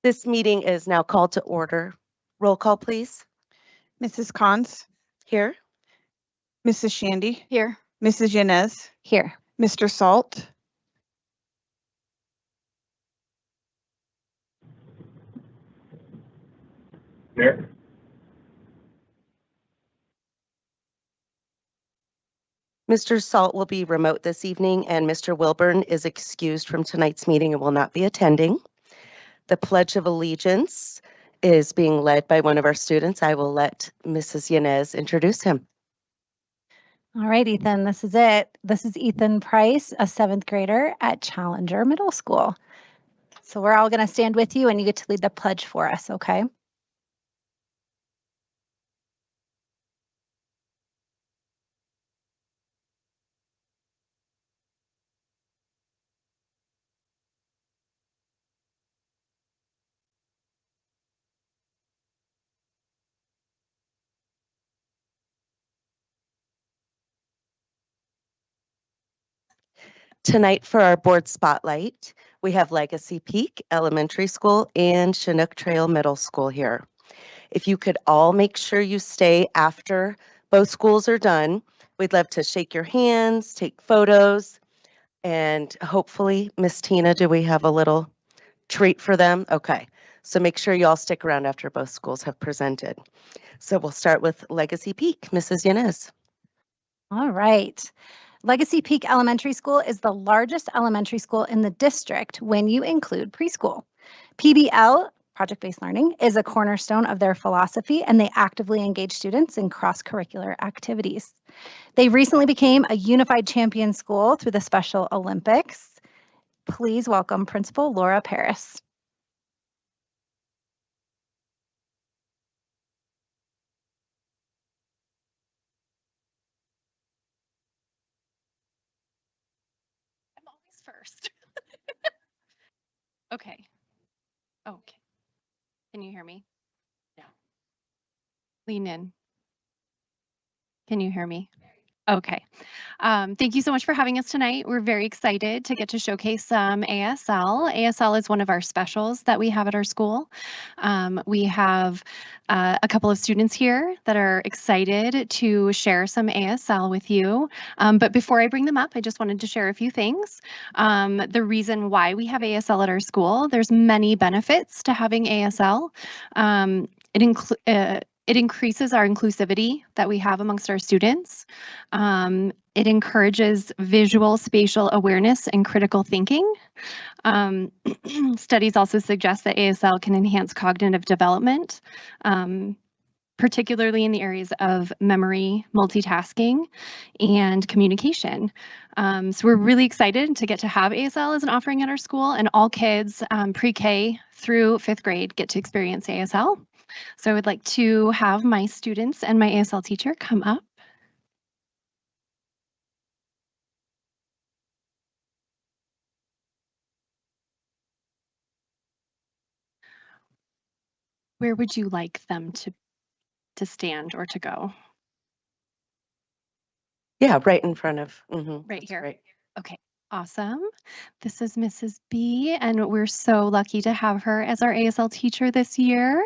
This meeting is now called to order. Roll call, please. Mrs. Cons, Here. Mrs. Shandy, Here. Mrs. Yanez, Here. Mr. Salt, Here. Mr. Salt will be remote this evening, and Mr. Wilburn is excused from tonight's meeting and will not be attending. The Pledge of Allegiance is being led by one of our students. I will let Mrs. Yanez introduce him. All right, Ethan, this is it. This is Ethan Price, a 7th grader at Challenger Middle School. So we're all going to stand with you and you get to lead the pledge for us, okay? Tonight for our board spotlight, we have Legacy Peak Elementary School and Chinook Trail Middle School here. If you could all make sure you stay after both schools are done, we'd love to shake your hands, take photos, and hopefully, Miss Tina, do we have a little treat for them? Okay, so make sure you all stick around after both schools have presented. So we'll start with Legacy Peak, Mrs. Yanez. All right. Legacy Peak Elementary School is the largest elementary school in the district when you include preschool. PBL, project-based learning, is a cornerstone of their philosophy, and they actively engage students in cross-curricular activities. They recently became a unified champion school through the Special Olympics. Please welcome Principal Laura Paris. I'm always first. Okay. Okay. Can you hear me? No. Lean in. Can you hear me? Okay. Thank you so much for having us tonight. We're very excited to get to showcase some ASL. ASL is one of our specials that we have at our school. We have a couple of students here that are excited to share some ASL with you. But before I bring them up, I just wanted to share a few things. The reason why we have ASL at our school, there's many benefits to having ASL. It increases our inclusivity that we have amongst our students. It encourages visual spatial awareness and critical thinking. Studies also suggest that ASL can enhance cognitive development, particularly in the areas of memory, multitasking, and communication. So we're really excited to get to have ASL as an offering at our school, and all kids pre-K through 5th grade get to experience ASL. So I would like to have my students and my ASL teacher come up. Where would you like them to stand or to go? Yeah, right in front of. Right here. Right. Okay, awesome. This is Mrs. B, and we're so lucky to have her as our ASL teacher this year.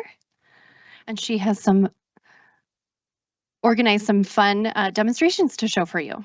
And she has organized some fun demonstrations to show for you.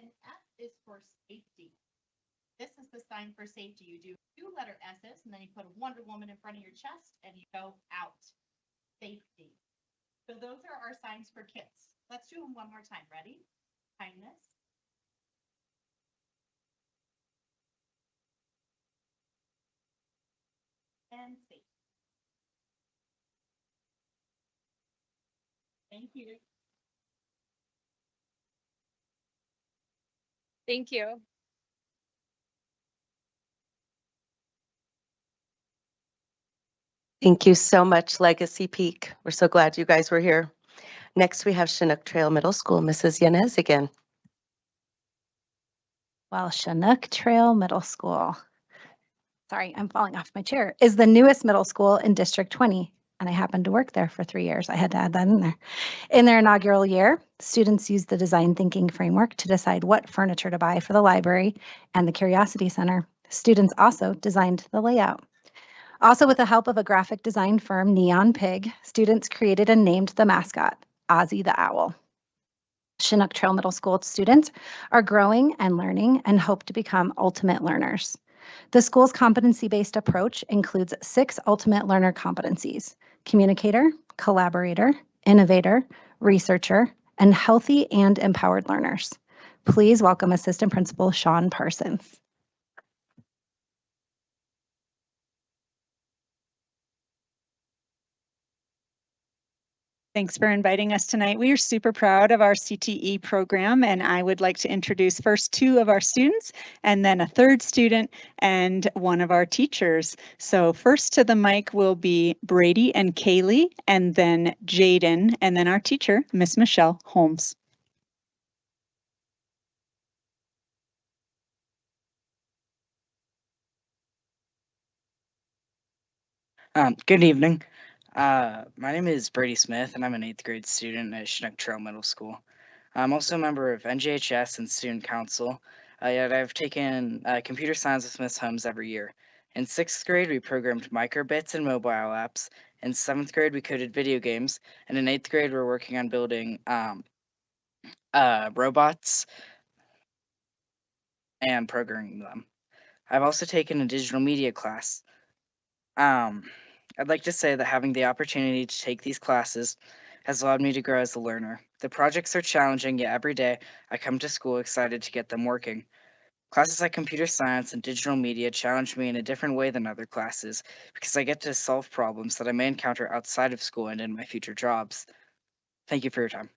And F is for safety. This is the the sign for safety. You do 2 letter S's and then you put a Wonder Woman in front of your chest and you go out. Safety. So those are our signs for kids. Let's do them one more time. Ready? Kindness. And safety. Thank you. Thank you. Thank you so much, Legacy Peak. We're so glad you guys were here. Next, we have Chinook Trail Middle School, Mrs. Yanez again. Well, Chinook Trail Middle School, sorry, I'm falling off my chair, is the newest middle school in District 20. And I happened to work there for 3 years. I had to add that in there. In their inaugural year, students used the design thinking framework to decide what furniture to buy for the library and the Curiosity Center. Students also designed the layout. Also, with the help of a graphic design firm, Neon Pig, students created and named the mascot, Ozzy the Owl. Chinook Trail Middle School students are growing and learning and hope to become ultimate learners. The school's competency-based approach includes 6 ultimate learner competencies: communicator, collaborator, innovator, researcher, and healthy and empowered learners. Please welcome Assistant Principal Sean Parsons. Thanks for inviting us tonight. We are super proud of our CTE program, and I would like to introduce first 2 of our students and then a 3rd student and one of our teachers. So first to the mic will be Brady and Kaylee, and then Jaden, and then our teacher, Miss Michelle Holmes. Good evening. My name is Brady Smith, and I'm an 8th grade student at Chinook Trail Middle School. I'm also a member of NJHS and Student Council, yet I've taken computer science with Miss Holmes every year. In 6th grade, we programmed microbits and mobile apps. In 7th grade, we coded video games. And in 8th grade, we're working on building robots and programming them. I've also taken a digital media class. I'd like to say that having the opportunity to take these classes has allowed me to grow as a learner. The projects are challenging, yet every day I come to school excited to get them working. Classes like computer science and digital media challenge me in a different way than other classes because I get to solve problems that I may encounter outside of school and in my future jobs. Thank you for your time.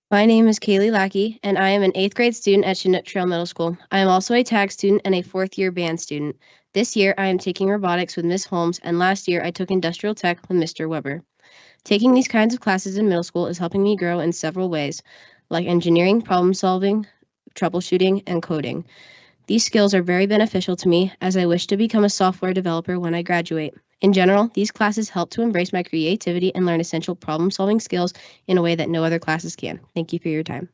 My name is Kaylee Lackey, and I am an 8th grade student at Chinook Trail Middle School. I am also a tag student and a 4th year band student. This year, I am taking robotics with Miss Holmes, and last year I took industrial tech with Mr. Weber. Taking these kinds of classes in middle school is helping me grow in several ways, like engineering, problem solving, troubleshooting, and coding. These skills are very beneficial to me as I wish to become a software developer when I graduate. In general, these classes help to embrace my creativity and learn essential problem-solving skills in a way that no other classes can. Thank you for your time.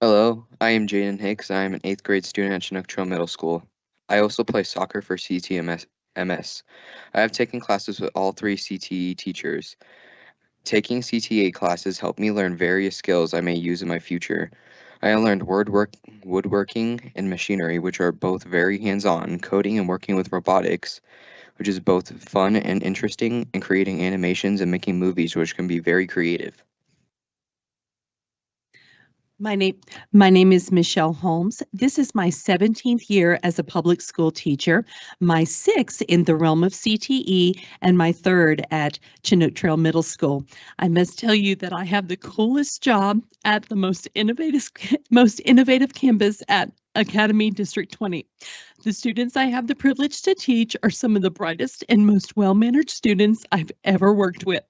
Hello, I am Jaden Hicks. I am an 8th grade student at Chinook Trail Middle School. I also play soccer for CTMS. I have taken classes with all 3 CTE teachers. Taking CTA classes helped me learn various skills I may use in my future. I learned woodworking, and machinery, which are both very hands-on, coding and working with robotics, which is both fun and interesting, and creating animations and making movies, which can be very creative. My name is Michelle Holmes. This is my 17th year as a public school teacher, my 6th in the realm of CTE, and my 3rd at Chinook Trail Middle School. I must tell you that I have the coolest job at the most innovative campus at Academy District 20. The students I have the privilege to teach are some of the brightest and most well-mannered students I've ever worked with.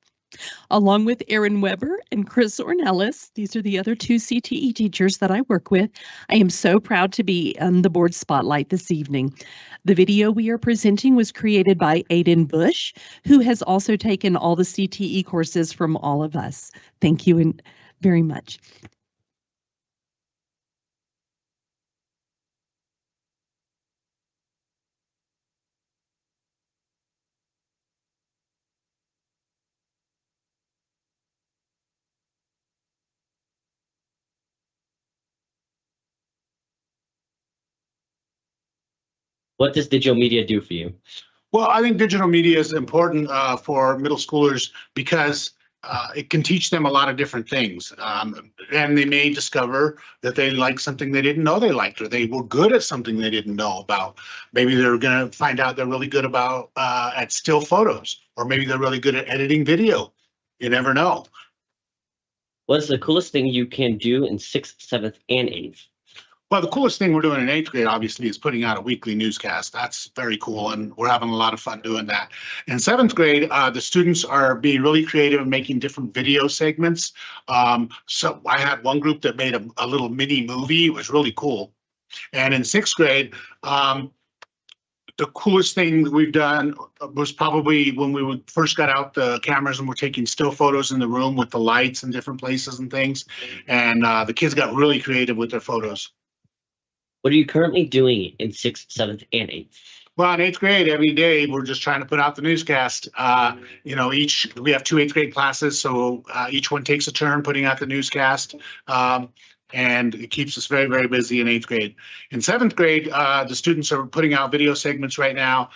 Along with Aaron Weber and Chris Ornelas, these are the other 2 CTE teachers that I work with. I am so proud to be on the board spotlight this evening. The video we are presenting was created by Aiden Bush, who has also taken all the CTE courses from all of us. Thank you very much. What does digital media do for you? Well, I think digital media is important for middle schoolers because it can teach them a lot of different things. And they may discover that they like something they didn't know they liked, or they were good at something they didn't know about. Maybe they're going to find out they're really good about at still photos, or maybe they're really good at editing video. You never know. What's the coolest thing you can do in 6th, 7th, and 8th? Well, the coolest thing we're doing in 8th grade, obviously, is putting out a weekly newscast. That's very cool, and we're having a lot of fun doing that. In 7th grade, the students are being really creative and making different video segments. So I had one group that made a little mini movie. It was really cool. And in 6th grade, the coolest thing that we've done was probably when we first got out the cameras and we're taking still photos in the room with the lights in different places and things. And the kids got really creative with their photos. What are you currently doing in 6th, 7th, and 8th? Well, in 8th grade, every day, we're just trying to put out the newscast. We have 2 8th grade classes, so each one takes a turn putting out the newscast. And it keeps us very, very busy in 8th grade. In 7th grade, the students are putting out video segments right now,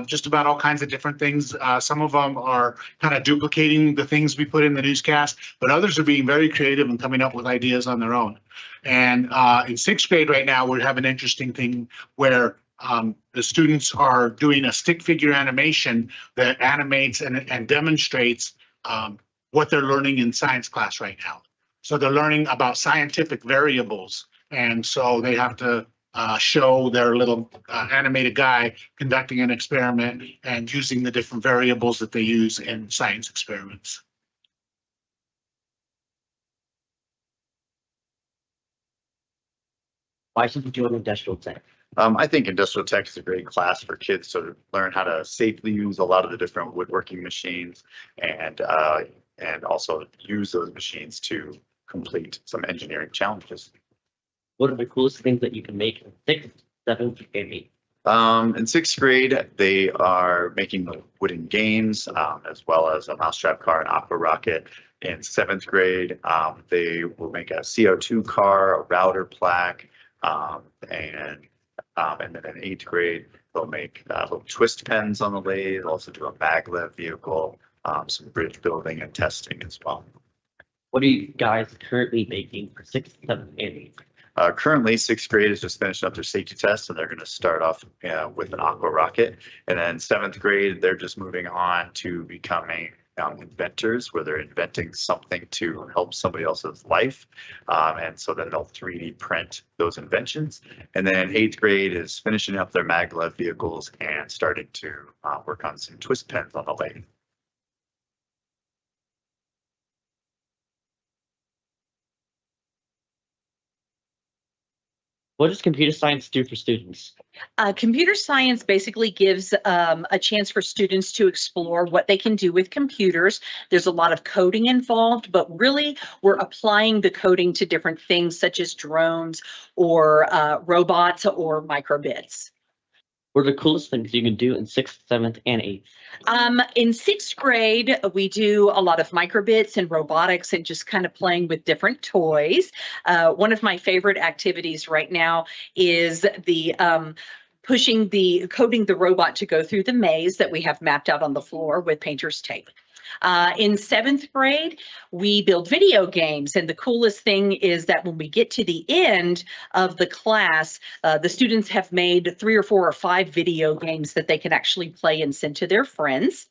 just about all kinds of different things. Some of them are kind of duplicating the things we put in the newscast, but others are being very creative and coming up with ideas on their own. And in 6th grade right now, we have an interesting thing where the students are doing a stick figure animation that animates and demonstrates what they're learning in science class right now. So they're learning about scientific variables, and so they have to show their little animated guy conducting an experiment and using the different variables that they use in science experiments. Why should you do an industrial tech? I think industrial tech is a great class for kids to learn how to safely use a lot of the different woodworking machines and also use those machines to complete some engineering challenges. What are the coolest things that you can make in 6th, 7th, and 8th? In 6th grade, they are making wooden games, as well as a mousetrap car and aqua rocket. In 7th grade, they will make a CO2 car, a router plaque, and then in 8th grade, they'll make little twist pens on the lathe, also do a maglev vehicle, some bridge building and testing as well. What are you guys currently making for 6th, 7th, and 8th? Currently, 6th grade is just finishing up their safety test, and they're going to start off with an aqua rocket. And then 7th grade, they're just moving on to becoming inventors, where they're inventing something to help somebody else's life. And so then they'll 3D print those inventions. And then 8th grade is finishing up their maglev vehicles and starting to work on some twist pens on the lathe. What does computer science do for students? Computer science basically gives a chance for students to explore what they can do with computers. There's a lot of coding involved, but really we're applying the coding to different things such as drones or robots or microbits. What are the coolest things you can do in 6th, 7th, and 8th? In 6th grade, we do a lot of microbits and robotics and just kind of playing with different toys. One of my favorite activities right now is the coding the robot to go through the maze that we have mapped out on the floor with painter's tape. In 7th grade, we build video games, and the coolest thing is that when we get to the end of the class, the students have made 3 or 4 or 5 video games that they can actually play and send to their friends.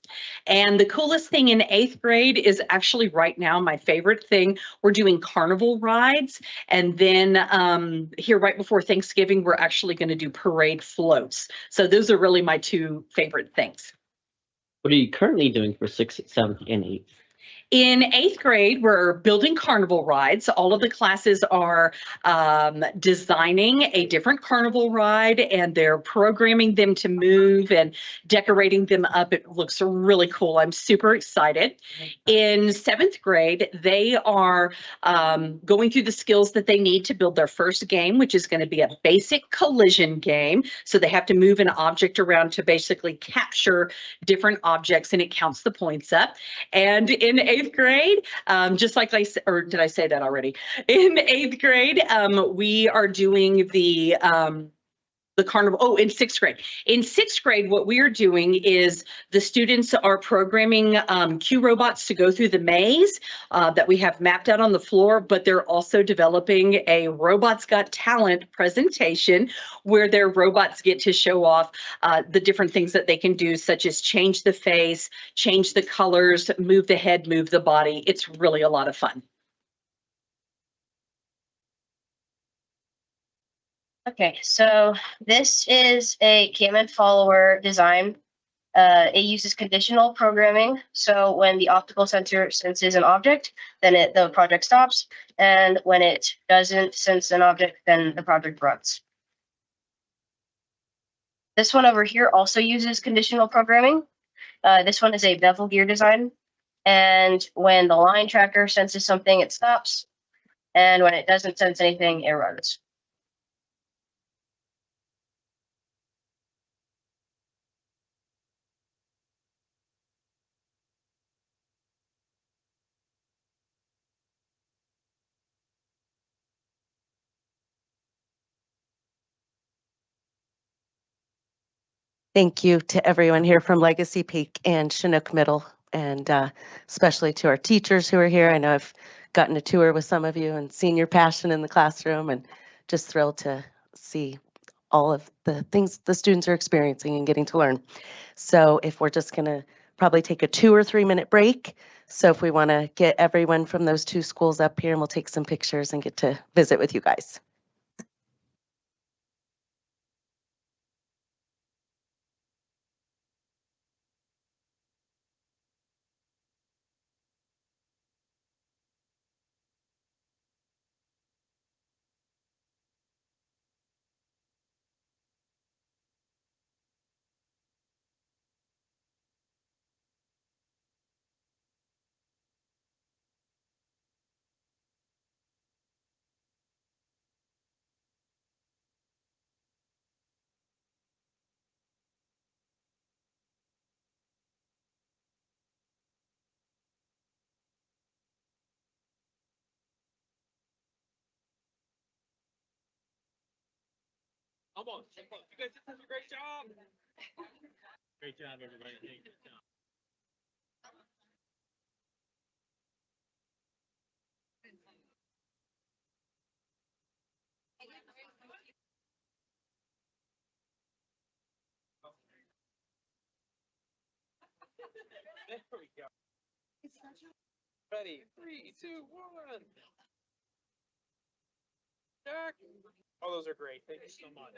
And the coolest thing in 8th grade is actually right now my favorite thing. We're doing carnival rides, and then here right before Thanksgiving, we're actually going to do parade floats. So those are really my 2 favorite things. What are you currently doing for 6th, 7th, and 8th? In 8th grade, we're building carnival rides. All of the classes are designing a different carnival ride, and they're programming them to move and decorating them up. It looks really cool. I'm super excited. In 7th grade, they are going through the skills that they need to build their first game, which is going to be a basic collision game. So they have to move an object around to basically capture different objects, and it counts the points up. And in 8th grade, just like I said, or did I say that already? In 8th grade, we are doing the the carnival. Oh, in sixth grade. In sixth grade, what we are doing is the students are programming Q robots to go through the maze that we have mapped out on the floor, but they're also developing a Robots Got Talent presentation where their robots get to show off the different things that they can do, such as change the face, change the colors, move the head, move the body. It's really a lot of fun. Okay, so this is a Cammon follower design. It uses conditional programming. So when the optical sensor senses an object, then the project stops. And when it doesn't sense an object, then the project runs. This one over here also uses conditional programming. This one is a bevel gear design. And when the line tracker senses something, it stops. And when it doesn't sense anything, it runs. Thank you to everyone here from Legacy Peak and Chinook Middle, and especially to our teachers who are here. I know I've gotten a tour with some of you and seen your passion in the classroom, and just thrilled to see all of the things the students are experiencing and getting to learn. So if we're just going to probably take a 2 or 3 minute break. So if we want to get everyone from those 2 schools up here, and we'll take some pictures and get to visit with you guys. Almost. You guys did such a great job. Great job, everybody. Thank you. There we go. Ready? 3, 2, 1. Jack. Oh, those are great. Thank you so much.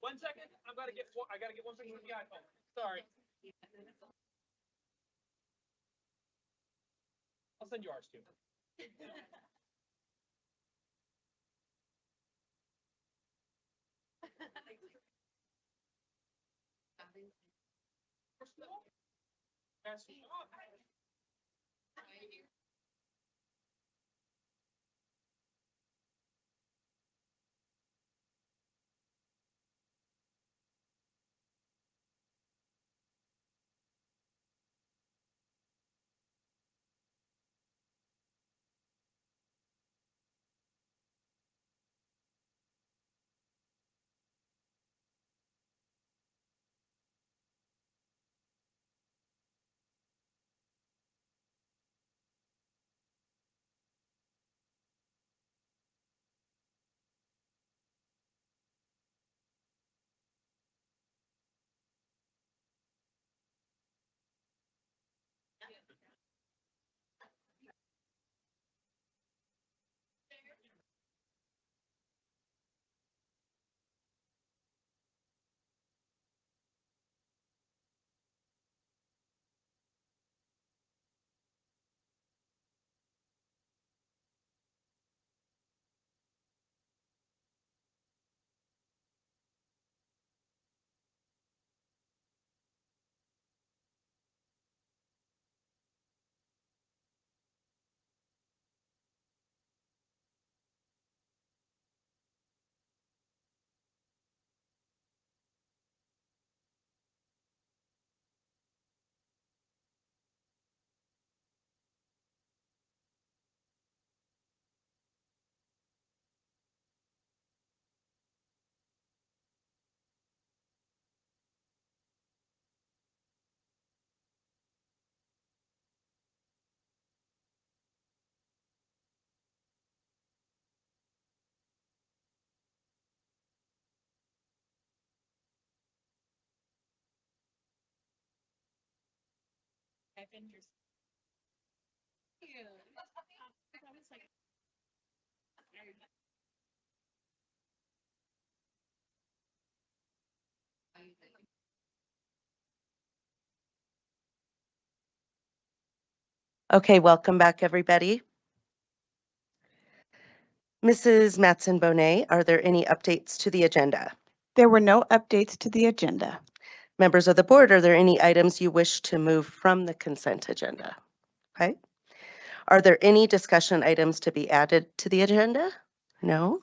1 second. I gotta get one thing with the iPhone. Sorry. I'll send you ours too. Type in your. Okay, welcome back, everybody. Mrs. Matson Bonet, are there any updates to the agenda? There were no updates to the agenda. Members of the board, are there any items you wish to move from the consent agenda? Okay. Are there any discussion items to be added to the agenda? No.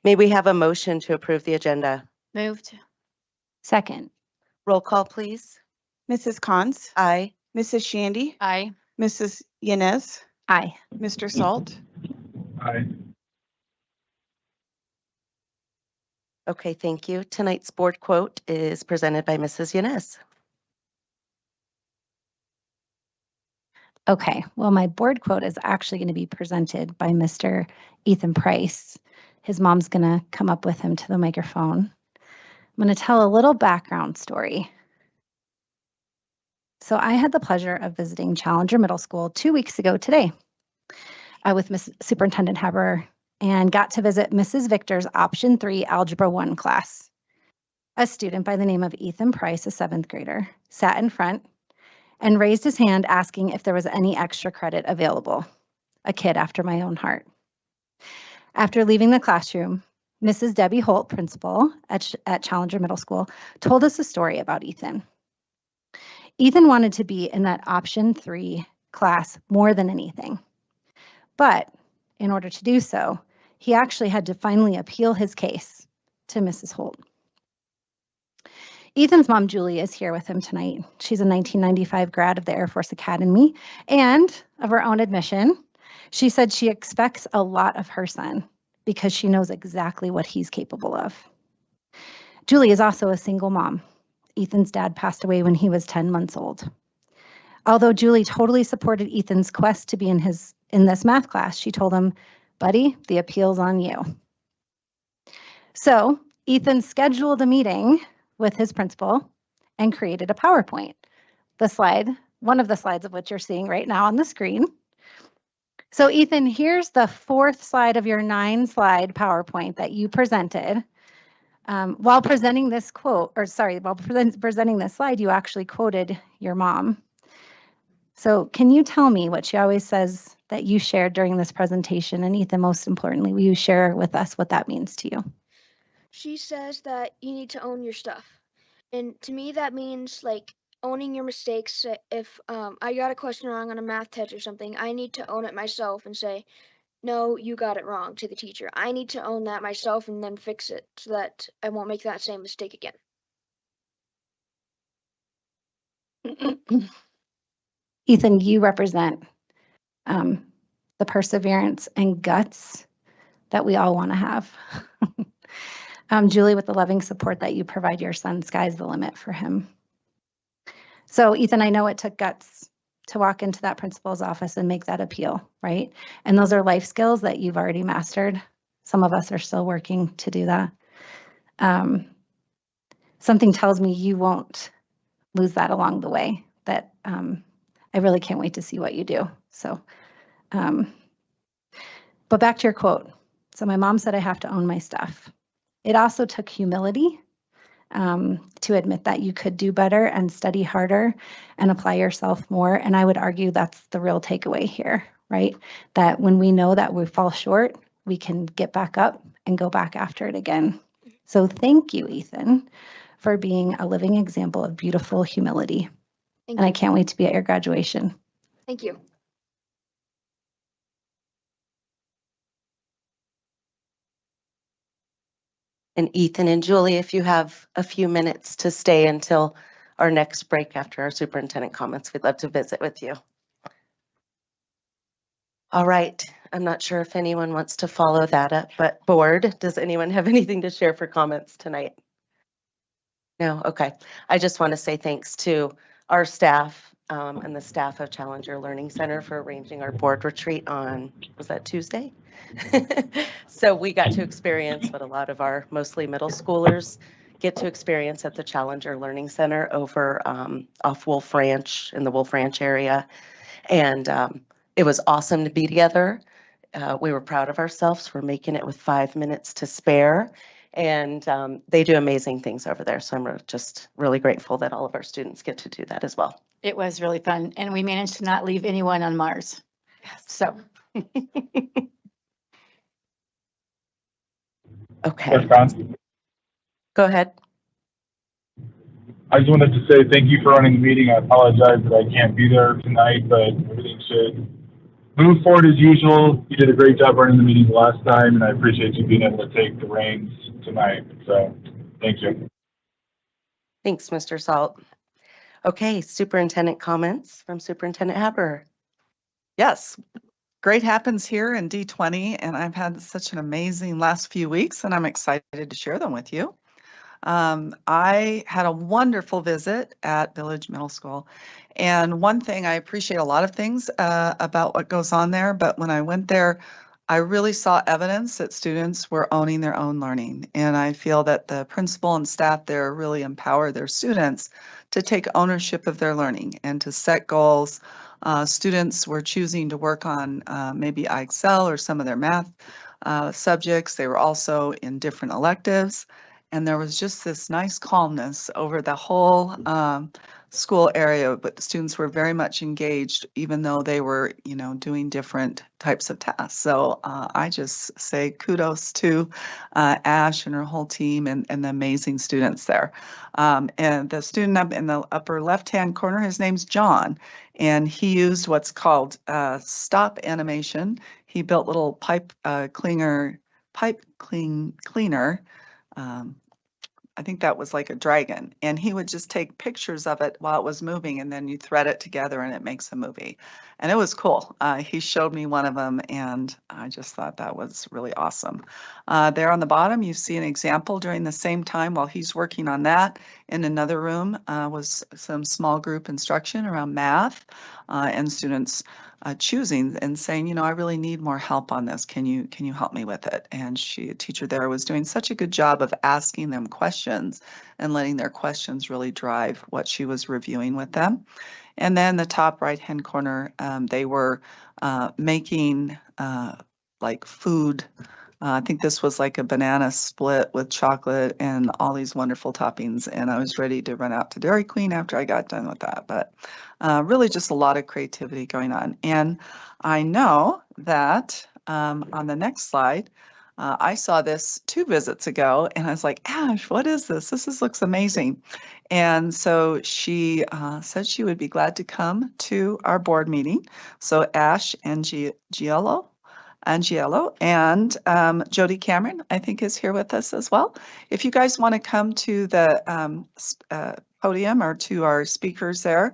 May we have a motion to approve the agenda? Moved. Second. Roll call, please. Mrs. Cons, Aye. Mrs. Shandy, Aye. Mrs. Yanez, Aye. Mr. Salt. Aye. Okay, thank you. Tonight's board quote is presented by Mrs. Yanez. Okay, well, my board quote is actually going to be presented by Mr. Ethan Price. His mom's going to come up with him to the microphone. I'm going to tell a little background story. So I had the pleasure of visiting Challenger Middle School 2 weeks ago today with Miss Superintendent Haber, and got to visit Mrs. Victor's Option 3 Algebra 1 class. A student by the name of Ethan Price, a 7th grader, sat in front and raised his hand asking if there was any extra credit available. A kid after my own heart. After leaving the classroom, Mrs. Debbie Holt, principal at Challenger Middle School, told us a story about Ethan. Ethan wanted to be in that Option 3 class more than anything. But in order to do so, he actually had to finally appeal his case to Mrs. Holt. Ethan's mom, Julie, is here with him tonight. She's a 1995 grad of the Air Force Academy, and of her own admission, she said she expects a lot of her son because she knows exactly what he's capable of. Julie is also a single mom. Ethan's dad passed away when he was 10 months old. Although Julie totally supported Ethan's quest to be in this math class, she told him, "Buddy, the appeal's on you." So Ethan scheduled a meeting with his principal and created a PowerPoint. One of the slides of which you're seeing right now on the screen. So Ethan, here's the 4th slide of your 9-slide PowerPoint that you presented. While presenting this presenting this slide, you actually quoted your mom. So can you tell me what she always says that you shared during this presentation? And Ethan, most importantly, will you share with us what that means to you? She says that you need to own your stuff. And to me, that means like owning your mistakes. If I got a question wrong on a math test or something, I need to own it myself and say, "No, you got it wrong," to the teacher. I need to own that myself and then fix it so that I won't make that same mistake again. Ethan, you represent the perseverance and guts that we all want to have. Julie, with the loving support that you provide your son, sky's the limit for him. So Ethan, I know it took guts to walk into that principal's office and make that appeal, right? And those are life skills that you've already mastered. Some of us are still working to do that. Something tells me you won't lose that along the way, that I really can't wait to see what you do. So, but back to your quote. So my mom said I have to own my stuff. It also took humility to admit that you could do better and study harder and apply yourself more. And I would argue that's the real takeaway here, right? That when we know that we fall short, we can get back up and go back after it again. So thank you, Ethan, for being a living example of beautiful humility. Thank And I you. can't wait to be at your graduation. Thank you. And Ethan and Julie, if you have a few minutes to stay until our next break after our superintendent comments, we'd love to visit with you. All right, I'm not sure if anyone wants to follow that up, but board, does anyone have anything to share for comments tonight? No, okay. I just want to say thanks to our staff and the staff of Challenger Learning Center for arranging our board retreat on, was that Tuesday? So we got to experience what a lot of our mostly middle schoolers get to experience at the Challenger Learning Center over off Wolf Ranch in the Wolf Ranch area. And it was awesome to be together. We were proud of ourselves for making it with 5 minutes to spare. And they do amazing things over there. So I'm just really grateful that all of our students get to do that as well. It was really fun, and we managed to not leave anyone on Mars. So. Okay. Go ahead. I just wanted to say thank you for running the meeting. I apologize that I can't be there tonight, but everything should move forward as usual. You did a great job running the meeting last time, and I appreciate you being able to take the reins tonight. So thank you. Thanks, Mr. Salt. Okay, superintendent comments from Superintendent Haber. Yes, great happens here in D20, and I've had such an amazing last few weeks, and I'm excited to share them with you. I had a wonderful visit at Village Middle School, and one thing, I appreciate a lot of things about what goes on there, but when I went there, I really saw evidence that students were owning their own learning, and I feel that the principal and staff there really empower their students to take ownership of their learning and to set goals. Students were choosing to work on maybe IXL or some of their math subjects. They were also in different electives, and there was just this nice calmness over the whole school area, but the students were very much engaged, even though they were, doing different types of tasks. So I just say kudos to Ash and her whole team and the amazing students there. And the student up in the upper left-hand corner, his name's John, and he used what's called stop animation. He built little pipe cleaner. I think that was like a dragon, and he would just take pictures of it while it was moving, and then you thread it together and it makes a movie. And it was cool. He showed me one of them, and I just thought that was really awesome. There on the bottom, you see an example during the same time while he's working on that. In another room was some small group instruction around math and students choosing and saying, I really need more help on this. Can you help me with it? And a teacher there was doing such a good job of asking them questions and letting their questions really drive what she was reviewing with them. And then the top right-hand corner, they were making like food. I think this was like a banana split with chocolate and all these wonderful toppings. And I was ready to run out to Dairy Queen after I got done with that. But really just a lot of creativity going on. And I know that on the next slide, I saw this 2 visits ago, and I was like, Ash, what is this? This looks amazing. And so she said she would be glad to come to our board meeting. So Ash and Angelo and Jody Cameron, I think, is here with us as well. If you guys want to come to the podium or to our speakers there,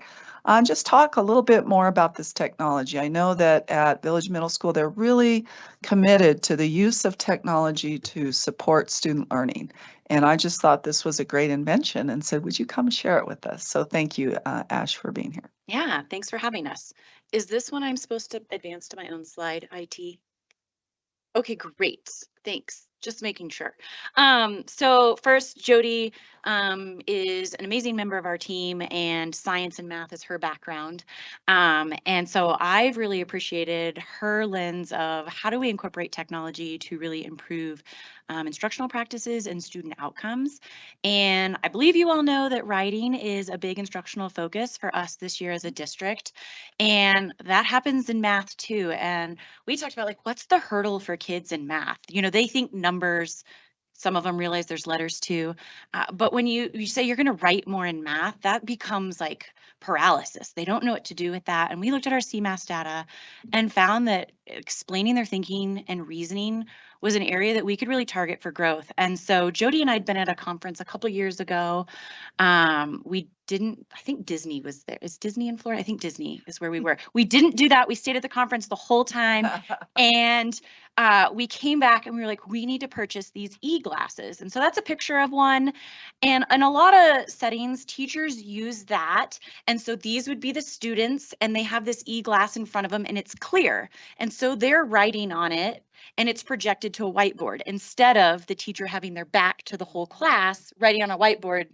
just talk a little bit more about this technology. I know that at Village Middle School, they're really committed to the use of technology to support student learning. And I just thought this was a great invention and said, would you come share it with us? So thank you, Ash, for being here. Yeah, thanks for having us. Is this one I'm supposed to advance to my own slide, IT? Okay, great. Thanks. Just making sure. So first, Jody is an amazing member of our team, and science and math is her background. And so I've really appreciated her lens of how do we incorporate technology to really improve instructional practices and student outcomes. And I believe you all know that writing is a big instructional focus for us this year as a district. And that happens in math too. And we talked about what's the hurdle for kids in math? They think numbers. Some of them realize there's letters too. But when you say you're going to write more in math, that becomes like paralysis. They don't know what to do with that. And we looked at our CMAS data and found that explaining their thinking and reasoning was an area that we could really target for growth. And so Jody and I had been at a conference a couple years ago. We didn't, I think Disney was there. Is Disney in Florida? I think Disney is where we were. We didn't do that. We stayed at the conference the whole time. And we came back and we were like, we need to purchase these e-glasses. And so that's a picture of one. And in a lot of settings, teachers use that. And so these would be the students and they have this e-glass in front of them and it's clear. And so they're writing on it and it's projected to a whiteboard instead of the teacher having their back to the whole class, writing on a whiteboard.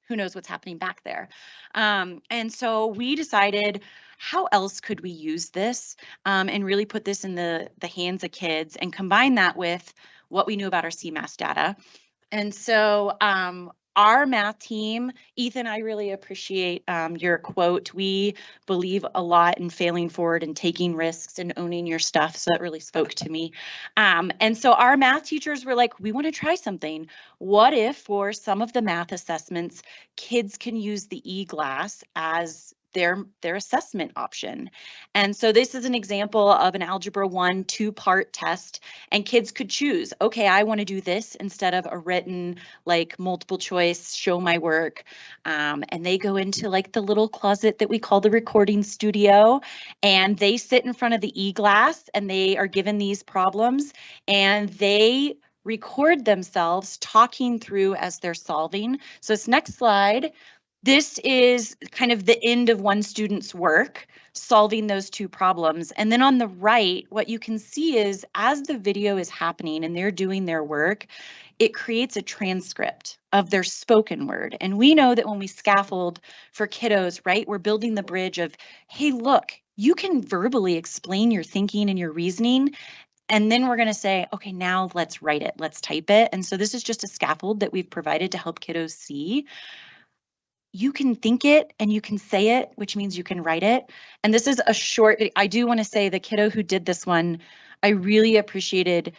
Who knows what's happening back there? And so we decided, how else could we use this and really put this in the hands of kids and combine that with what we knew about our CMAS data. And so our math team, Ethan, I really appreciate your quote. We believe a lot in failing forward and taking risks and owning your stuff. So that really spoke to me. And so our math teachers were like, we want to try something. What if for some of the math assessments, kids can use the e-glass as their assessment option? And so this is an example of an Algebra 1 2-part test, and kids could choose, okay, I want to do this instead of a written, like multiple choice, show my work. And they go into like the little closet that we call the recording studio, and they sit in front of the e-glass and they are given these problems and they record themselves talking through as they're solving. So this next slide, this is kind of the end of one student's work, solving those two problems. And then on the right, what you can see is as the video is happening and they're doing their work, it creates a transcript of their spoken word. And we know that when we scaffold for kiddos, right, we're building the bridge of, hey, look, you can verbally explain your thinking and your reasoning. And then we're going to say, okay, now let's write it, let's type it. And so this is just a scaffold that we've provided to help kiddos see. You can think it and you can say it, which means you can write it. And this is a short, I do want to say the kiddo who did this one, I really appreciated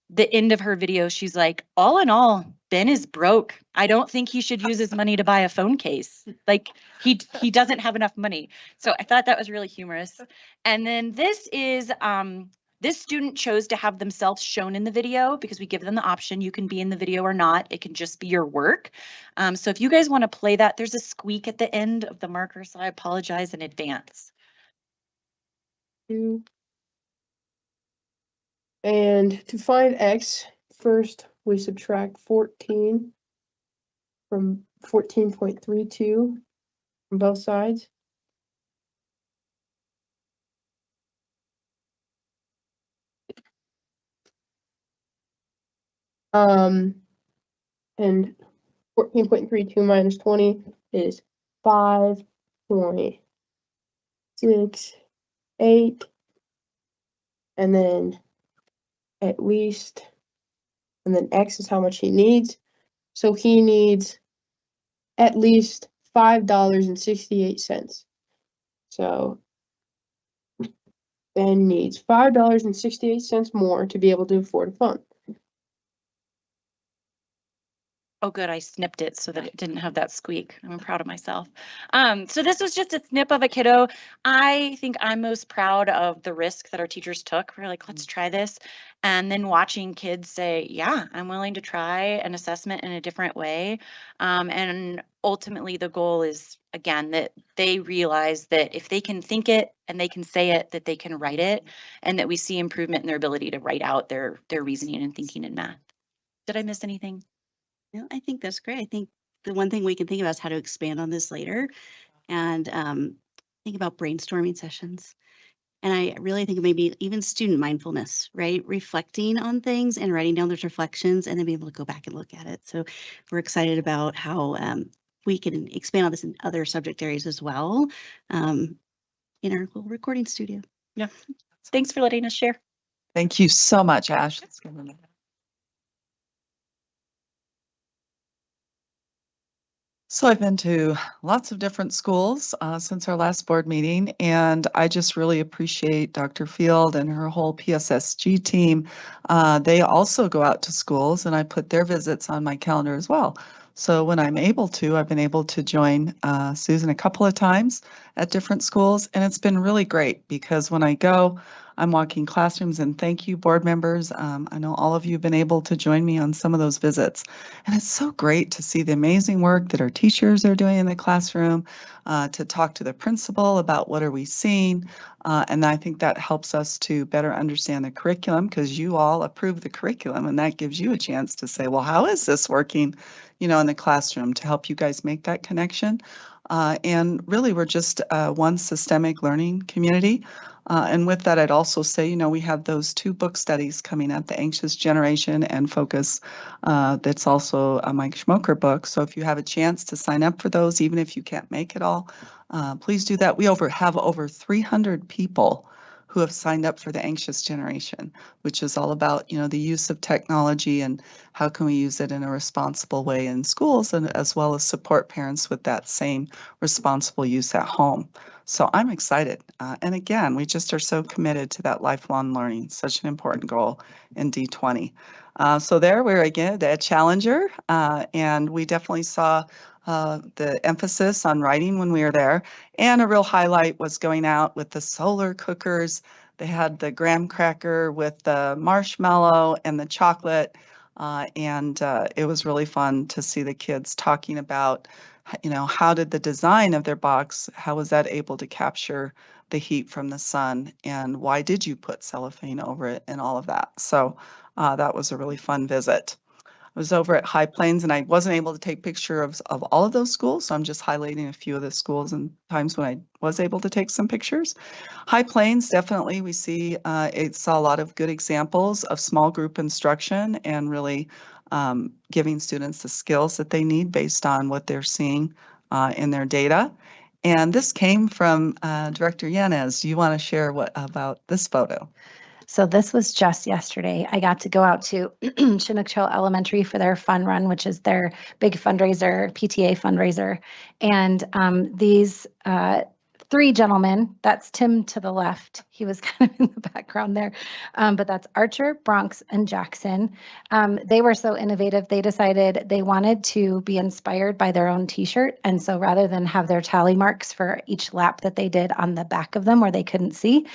the end of her video. She's like, all in all, Ben is broke. I don't think he should use his money to buy a phone case. Like he doesn't have enough money. So I thought that was really humorous. And then this is, this student chose to have themselves shown in the video because we give them the option. You can be in the video or not. It can just be your work. So if you guys want to play that, there's a squeak at the end of the marker, so I apologize in advance. And to find x, first we subtract 14 from 14.32 from both sides. And 14.32 minus 20 is 5.68. And then at least, and then X is how much he needs. So he needs at least $5.68. So Ben needs $5.68 more to be able to afford a phone. Oh, good. I snipped it so that it didn't have that squeak. I'm proud of myself. So this was just a snip of a kiddo. I think I'm most proud of the risk that our teachers took. We're like, let's try this. And then watching kids say, yeah, I'm willing to try an assessment in a different way. And ultimately the goal is, again, that they realize that if they can think it and they can say it, that they can write it, and that we see improvement in their ability to write out their reasoning and thinking in math. Did I miss anything? No, I think that's great. I think the one thing we can think about is how to expand on this later and think about brainstorming sessions. And I really think maybe even student mindfulness, right? Reflecting on things and writing down those reflections and then being able to go back and look at it. So we're excited about how we can expand on this in other subject areas as well in our little recording studio. Yeah. Thanks for letting us share. Thank you so much, Ash. So I've been to lots of different schools since our last board meeting, and I just really appreciate Dr. Field and her whole PSSG team. They also go out to schools, and I put their visits on my calendar as well. So when I'm able to, I've been able to join Susan a couple of times at different schools, and it's been really great because when I go, I'm walking classrooms, and thank you, board members. I know all of you have been able to join me on some of those visits, and it's so great to see the amazing work that our teachers are doing in the classroom, to talk to the principal about what are we seeing, and I think that helps us to better understand the curriculum because you all approve the curriculum, and that gives you a chance to say, well, how is this working, in the classroom to help you guys make that connection. And really, we're just one systemic learning community. And with that, I'd also say, we have those 2 book studies coming up, The Anxious Generation and Focus. That's also a Mike Schmoker book. So if you have a chance to sign up for those, even if you can't make it all, please do that. We have over 300 people who have signed up for The Anxious Generation, which is all about, the use of technology and how can we use it in a responsible way in schools, and as well as support parents with that same responsible use at home. So I'm excited. And again, we just are so committed to that lifelong learning, such an important goal in D20. So there we're again at Challenger, and we definitely saw the emphasis on writing when we were there. And a real highlight was going out with the solar cookers. They had the graham cracker with the marshmallow and the chocolate. And it was really fun to see the kids talking about, how did the design of their box, how was that able to capture the heat from the sun? And why did you put cellophane over it and all of that? So that was a really fun visit. I was over at High Plains and I wasn't able to take pictures of all of those schools, so I'm just highlighting a few of the schools and times when I was able to take some pictures. High Plains, definitely we see, it saw a lot of good examples of small group instruction and really giving students the skills that they need based on what they're seeing in their data. And this came from Director Yanez. Do you want to share about this photo? So this was just yesterday. I got to go out to Chinook Trail Elementary for their fun run, which is their big fundraiser, PTA fundraiser. And these 3 gentlemen, that's Tim to the left. He was kind of in the background there, but that's Archer, Bronx, and Jackson. They were so innovative. They decided they wanted to be inspired by their own t-shirt. And so rather than have their tally marks for each lap that they did on the back of them where they couldn't see,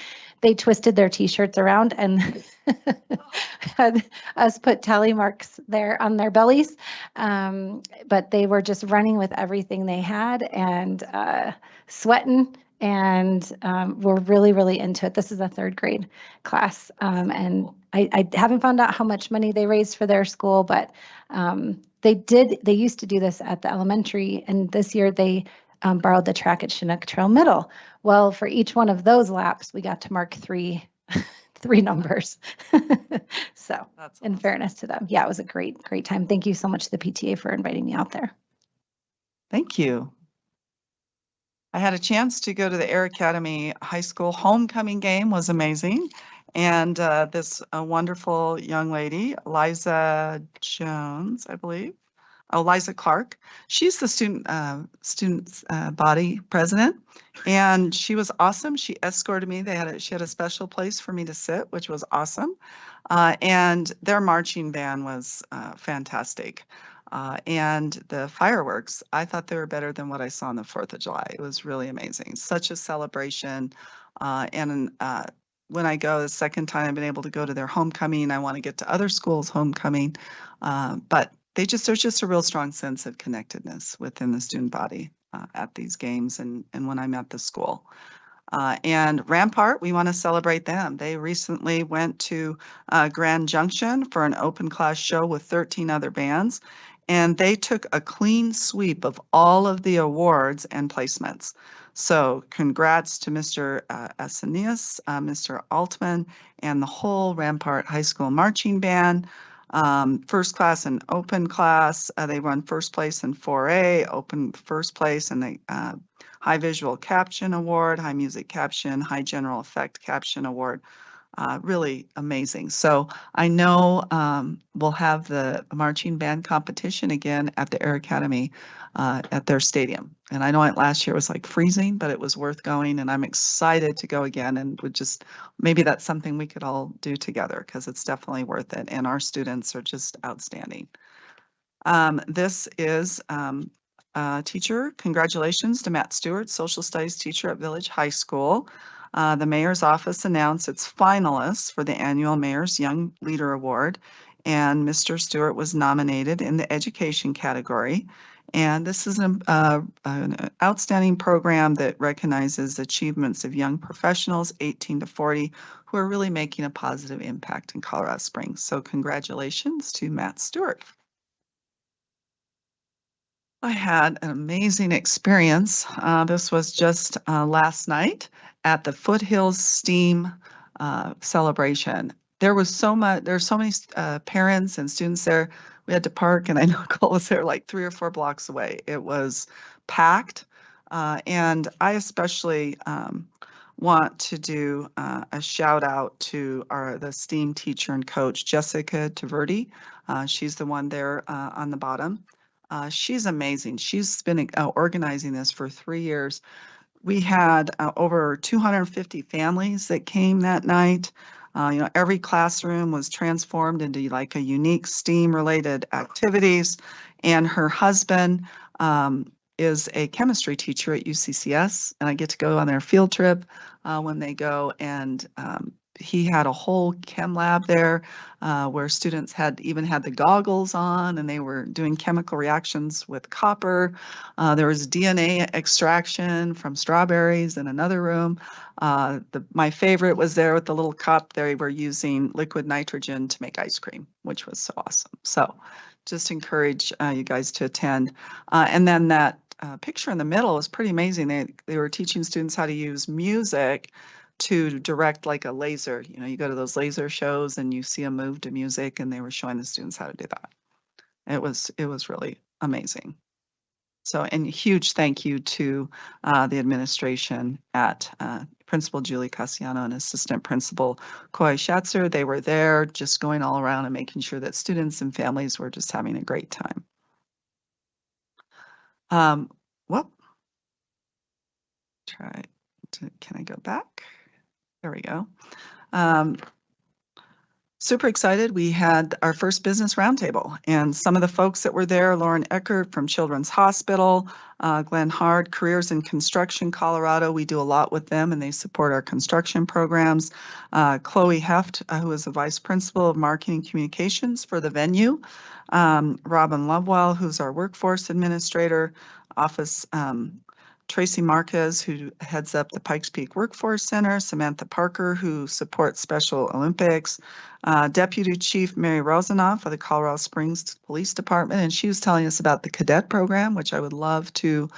they twisted their t-shirts around and had us put tally marks there on their bellies. But they were just running with everything they had and sweating, and we're really, really into it. This is a 3rd grade class. And I haven't found out how much money they raised for their school, but they used to do this at the elementary, and this year they borrowed the track at Chinook Trail Middle. Well, for each one of those laps, we got to mark 3 numbers. So in fairness to them, yeah, it was a great time. Thank you so much to the PTA for inviting me out there. Thank you. I had a chance to go to the Air Academy High School homecoming game, was amazing. And this wonderful young lady, Liza Jones, I believe. Oh, Liza Clark. She's the student body president, and she was awesome. She escorted me. She had a special place for me to sit, which was awesome. And their marching band was fantastic. And the fireworks, I thought they were better than what I saw on the 4th of July. It was really amazing. Such a celebration. And when I go the second time, I've been able to go to their homecoming. I want to get to other schools' homecoming. But there's just a real strong sense of connectedness within the student body at these games and when I'm at the school. And Rampart, we want to celebrate them. They recently went to Grand Junction for an open class show with 13 other bands, and they took a clean sweep of all of the awards and placements. So congrats to Mr. Asanias, Mr. Altman, and the whole Rampart High School Marching Band. First class and open class, they won first place in 4A, open first place in the High Visual Caption Award, High Music Caption, High General Effect Caption Award. Really amazing. So I know we'll have the marching band competition again at the Air Academy at their stadium. And I know last year was like freezing, but it was worth going, and I'm excited to go again, and maybe that's something we could all do together because it's definitely worth it. And our students are just outstanding. This is teacher, congratulations to Matt Stewart, social studies teacher at Village High School. The mayor's office announced its finalists for the annual Mayor's Young Leader Award, and Mr. Stewart was nominated in the education category. And this is an outstanding program that recognizes achievements of young professionals 18 to 40 who are really making a positive impact in Colorado Springs. So congratulations to Matt Stewart. I had an amazing experience. This was just last night at the Foothills STEAM celebration. There's so many parents and students there. We had to park, and I know Cole was there like 3 or 4 blocks away. It was packed, and I especially want to do a shout out to the STEAM teacher and coach, Jessica Taverdi. She's the one there on the bottom. She's amazing. She's been organizing this for 3 years. We had over 250 families that came that night. Every classroom was transformed into like a unique STEAM related activities. And her husband is a chemistry teacher at UCCS, and I get to go on their field trip when they go. And he had a whole chem lab there where students had the goggles on, and they were doing chemical reactions with copper. There was DNA extraction from strawberries in another room. My favorite was there with the little cup. They were using liquid nitrogen to make ice cream, which was so awesome. So just encourage you guys to attend. And then that picture in the middle is pretty amazing. They were teaching students how to use music to direct like a laser. You go to those laser shows and you see a move to music, and they were showing the students how to do that. It was really amazing. So, and huge thank you to the administration at Principal Julie Cassiano and Assistant Principal Koi Schatzer. They were there just going all around and making sure that students and families were just having a great time. Can I go back? There we go. Super excited. We had our first business roundtable, and some of the folks that were there, Lauren Eckert from Children's Hospital, Glenn Hard, Careers in Construction Colorado. We do a lot with them, and they support our construction programs. Chloe Heft, who is the Vice Principal of Marketing Communications for the venue. Robin Lovewell, who's our Workforce Administrator, Office Tracy Marquez, who heads up the Pikes Peak Workforce Center, Samantha Parker, who supports Special Olympics, Deputy Chief Mary Rosenoff of the Colorado Springs Police Department, and she was telling us about the cadet program, which I would love to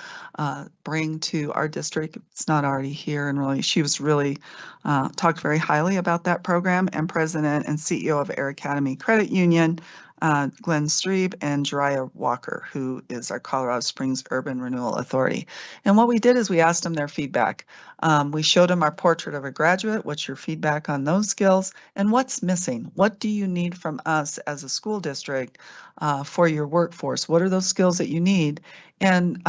bring to our district if it's not already here. And really, she was really talked very highly about that program. And President and CEO of Air Academy Credit Union, Glenn Streeb, and Jariah Walker, who is our Colorado Springs Urban Renewal Authority. And what we did is we asked them their feedback. We showed them our portrait of a graduate. What's your feedback on those skills? And what's missing? What do you need from us as a school district for your workforce? What are those skills that you need? And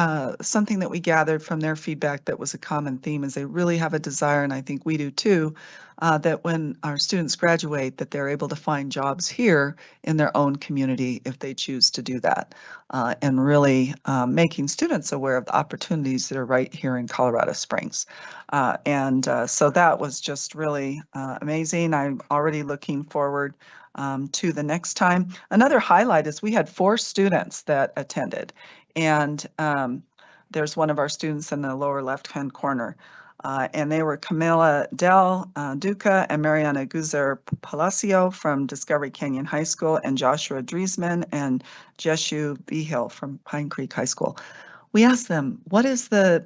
something that we gathered from their feedback that was a common theme is they really have a desire, and I think we do too, that when our students graduate, that they're able to find jobs here in their own community if they choose to do that, and really making students aware of the opportunities that are right here in Colorado Springs. So that was just really amazing. I'm already looking forward to the next time. Another highlight is we had 4 students that attended, and there's one of our students in the lower left-hand corner. And they were Camila Del Duca and Mariana Guzer Palacio from Discovery Canyon High School, and Joshua Driesman and Jeshu Behill from Pine Creek High School. We asked them, what's the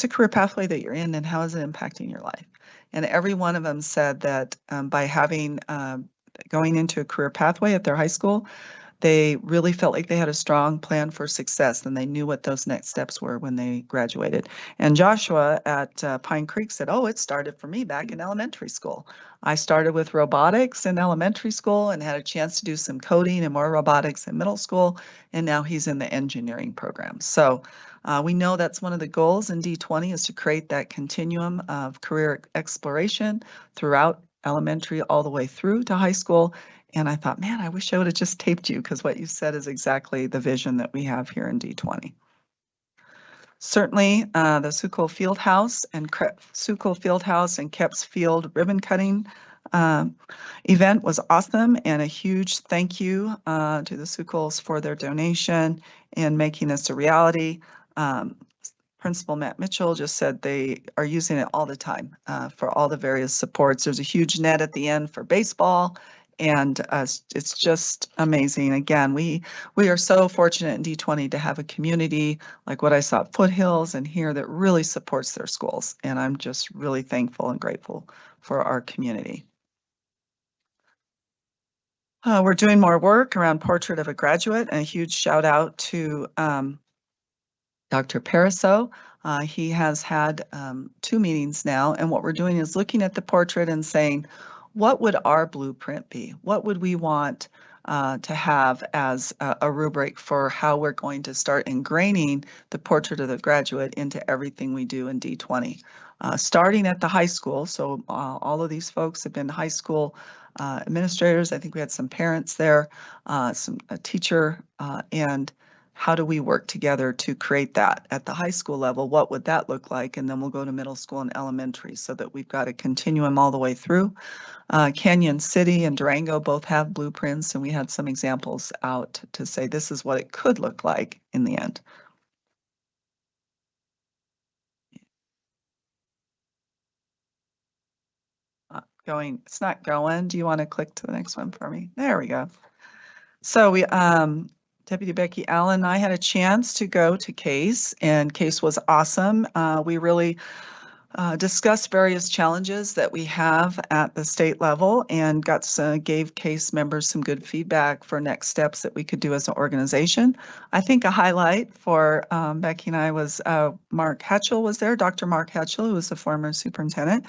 career pathway that you're in, and how is it impacting your life? And every one of them said that by going into a career pathway at their high school, they really felt like they had a strong plan for success, and they knew what those next steps were when they graduated. And Joshua at Pine Creek said, oh, it started for me back in elementary school. I started with robotics in elementary school and had a chance to do some coding and more robotics in middle school, and now he's in the engineering program. So we know that's one of the goals in D20 is to create that continuum of career exploration throughout elementary all the way through to high school. And I thought, man, I wish I would have just taped you because what you said is exactly the vision that we have here in D20. Certainly, the Schuylkill Fieldhouse and Kepps Field ribbon cutting event was awesome, and a huge thank you to the Schuylkills for their donation in making this a reality. Principal Matt Mitchell just said they are using it all the time for all the various supports. There's a huge net at the end for baseball, and it's just amazing. Again, we are so fortunate in D20 to have a community like what I saw at Foothills and here that really supports their schools, and I'm just really thankful and grateful for our community. We're doing more work around Portrait of a Graduate, and a huge shout out to Dr. Pariseau. He has had 2 meetings now, and what we're doing is looking at the portrait and saying, what would our blueprint be? What would we want to have as a rubric for how we're going to start ingraining the Portrait of the Graduate into everything we do in D20? Starting at the high school, so all of these folks have been high school administrators. I think we had some parents there, a teacher, and how do we work together to create that at the high school level? What would that look like? And then we'll go to middle school and elementary so that we've got a continuum all the way through. Canyon City and Durango both have blueprints, and we had some examples out to say this is what it could look like in the end. It's not going. Do you want to click to the next one for me? There we go. So we, Deputy Becky Allen and I had a chance to go to CASE, and CASE was awesome. We really discussed various challenges that we have at the state level and gave CASE members some good feedback for next steps that we could do as an organization. I think a highlight for Becky and I was Mark Hatchell was there, Dr. Mark Hatchell, who was the former superintendent,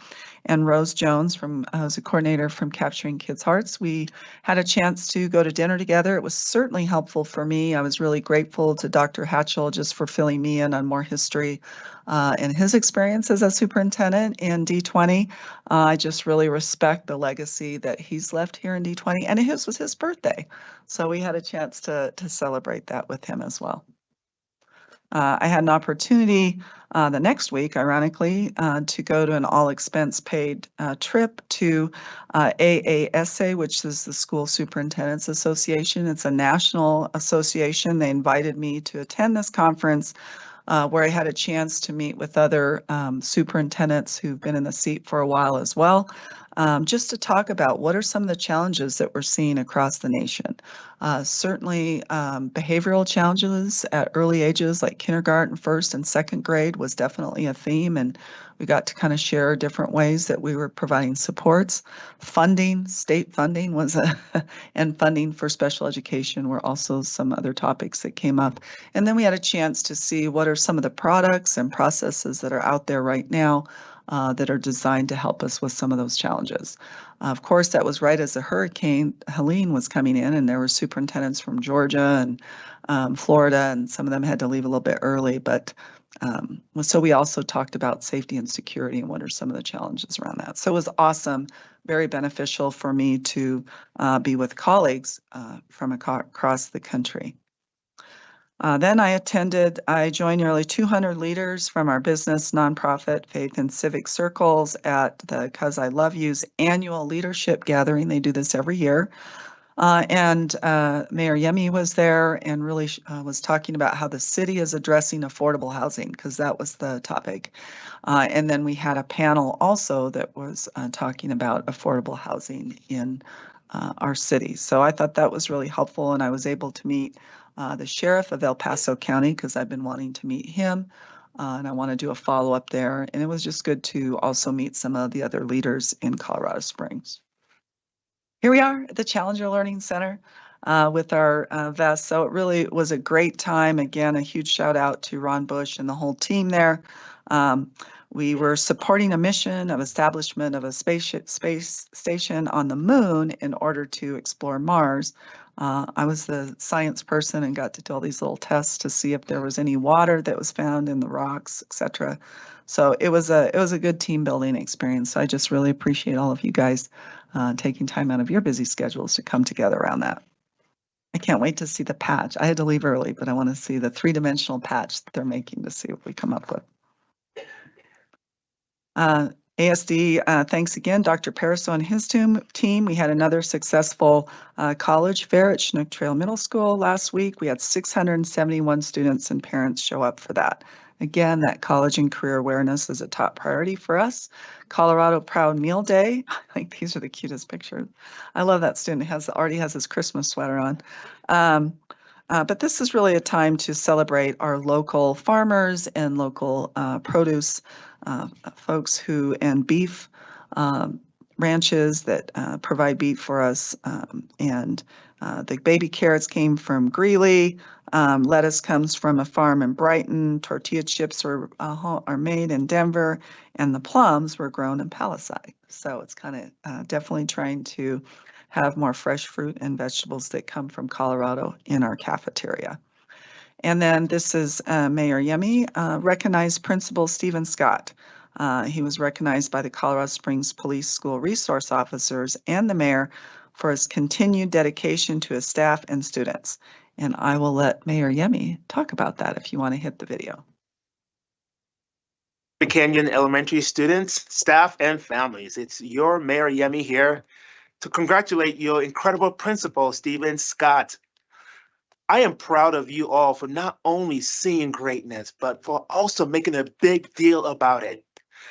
and Rose Jones was a coordinator from Capturing Kids' Hearts. We had a chance to go to dinner together. It was certainly helpful for me. I was really grateful to Dr. Hatchell just for filling me in on more history and his experience as a superintendent in D20. I just really respect the legacy that he's left here in D20, and his was his birthday. So we had a chance to celebrate that with him as well. I had an opportunity the next week, ironically, to go to an all-expense paid trip to AASA, which is the School Superintendents Association. It's a national association. They invited me to attend this conference where I had a chance to meet with other superintendents who've been in the seat for a while as well, just to talk about what are some of the challenges that we're seeing across the nation. Certainly behavioral challenges at early ages like kindergarten, first and second grade was definitely a theme, and we got to kind of share different ways that we were providing supports. Funding, state funding was and funding for special education were also some other topics that came up. And then we had a chance to see what are some of the products and processes that are out there right now that are designed to help us with some of those challenges. Of course, that was right as the Hurricane Helene was coming in, and there were superintendents from Georgia and Florida, and some of them had to leave a little bit early. But so we also talked about safety and security and what are some of the challenges around that. So it was awesome, very beneficial for me to be with colleagues from across the country. Then I joined nearly 200 leaders from our business, nonprofit, faith, and civic circles at the 'Cause I Love You's annual leadership gathering. They do this every year. And Mayor Yemi was there and really was talking about how the city is addressing affordable housing, because that was the topic. And then we had a panel also that was talking about affordable housing in our city. So I thought that was really helpful, and I was able to meet the sheriff of El Paso County because I've been wanting to meet him, and I want to do a follow-up there. And it was just good to also meet some of the other leaders in Colorado Springs. Here we are at the Challenger Learning Center with our vests. So it really was a great time. Again, a huge shout out to Ron Bush and the whole team there. We were supporting a mission of establishment of a space station on the moon in order to explore Mars. I was the science person and got to do all these little tests to see if there was any water that was found in the rocks, etc. So it was a good team building experience. So I just really appreciate all of you guys taking time out of your busy schedules to come together around that. I can't wait to see the patch. I had to leave early, but I want to see the three-dimensional patch that they're making to see what we come up with. ASD, thanks again, Dr. Pariseau and his team. We had another successful college fair at Chinook Trail Middle School last week. We had 671 students and parents show up for that. Again, that college and career awareness is a top priority for us. Colorado Proud Meal Day. I think these are the cutest pictures. I love that student already has his Christmas sweater on. But this is really a time to celebrate our local farmers and local produce folks and beef ranches that provide beef for us. And the baby carrots came from Greeley. Lettuce comes from a farm in Brighton. Tortilla chips are made in Denver, and the plums were grown in Palisade. So it's kind of definitely trying to have more fresh fruit and vegetables that come from Colorado in our cafeteria. And then this is Mayor Yemi, recognized Principal Stephen Scott. He was recognized by the Colorado Springs Police School Resource Officers and the mayor for his continued dedication to his staff and students. And I will let Mayor Yemi talk about that if you want to hit the video. Canyon Elementary students, staff, and families. It's your Mayor Yemi here to congratulate your incredible principal, Stephen Scott. I am proud of you all for not only seeing greatness, but for also making a big deal about it.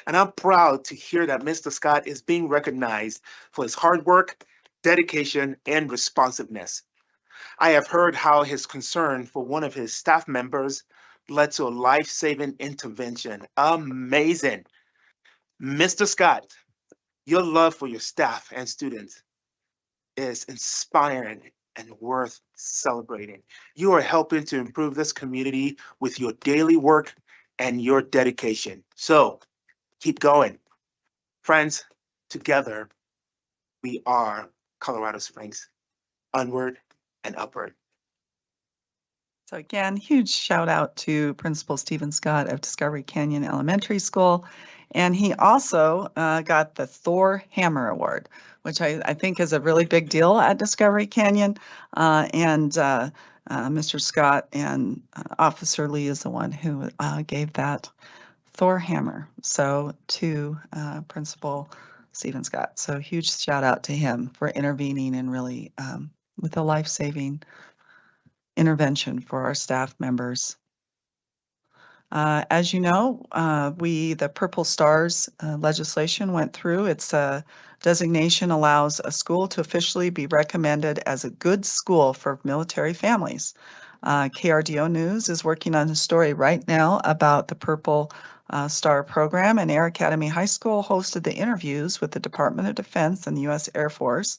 And I'm proud to hear that Mr. Scott is being recognized for his hard work, dedication, and responsiveness. I have heard how his concern for one of his staff members led to a life-saving intervention. Amazing. Mr. Scott, your love for your staff and students is inspiring and worth celebrating. You are helping to improve this community with your daily work and your dedication. So keep going. Friends, together, we are Colorado Springs. Onward and upward. So again, huge shout out to Principal Stephen Scott of Discovery Canyon Elementary School. And he also got the Thor Hammer Award, which I think is a really big deal at Discovery Canyon. Mr. Scott and Officer Lee is the one who gave that Thor Hammer. So to Principal Stephen Scott. So huge shout out to him for intervening and really with a life-saving intervention for our staff members. As you know, the Purple Stars legislation went through. Its designation allows a school to officially be recommended as a good school for military families. KRDO News is working on a story right now about the Purple Star program, and Air Academy High School hosted the interviews with the Department of Defense and the U.S. Air Force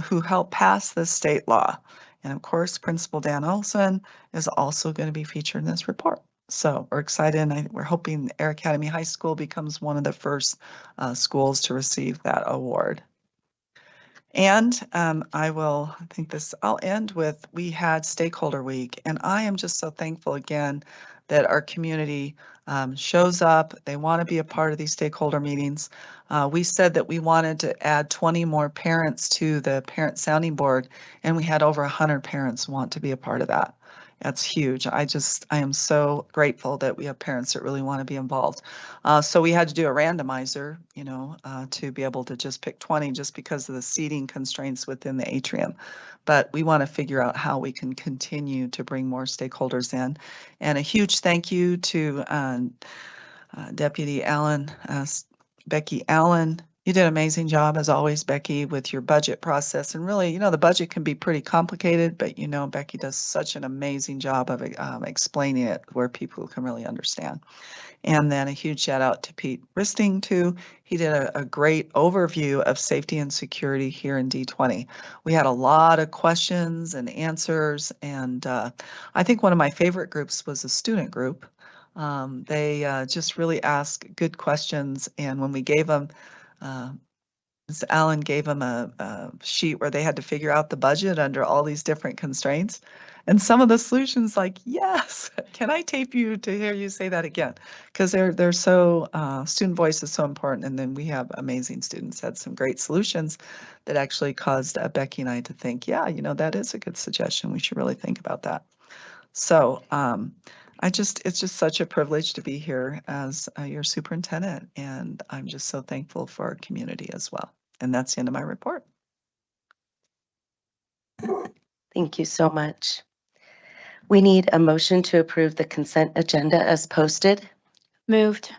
who helped pass this state law. And of course, Principal Dan Olson is also going to be featured in this report. So we're excited, and we're hoping Air Academy High School becomes one of the first schools to receive that award. And I'll end with, we had Stakeholder Week, and I am just so thankful again that our community shows up. They want to be a part of these stakeholder meetings. We said that we wanted to add 20 more parents to the parent sounding board, and we had over 100 parents want to be a part of that. That's huge. I am so grateful that we have parents that really want to be involved. So we had to do a randomizer, to be able to just pick 20 just because of the seating constraints within the atrium. But we want to figure out how we can continue to bring more stakeholders in. And a huge thank you to Deputy Allen, Becky Allen. You did an amazing job, as always, Becky, with your budget process. And really, the budget can be pretty complicated, but Becky does such an amazing job of explaining it where people can really understand. And then a huge shout out to Pete Risting, too. He did a great overview of safety and security here in D20. We had a lot of questions and answers, and I think one of my favorite groups was a student group. They just really asked good questions, and when we gave them Alan gave them a sheet where they had to figure out the budget under all these different constraints. And some of the solutions like, yes, can I tape you to hear you say that again? Because they're so, student voice is so important. And then we have amazing students, had some great solutions that actually caused Becky and I to think, yeah, that is a good suggestion. We should really think about that. So it's just such a privilege to be here as your superintendent. And I'm just so thankful for our community as well. And that's the end of my report. Thank you so much. We need a motion to approve the consent agenda as posted. Moved.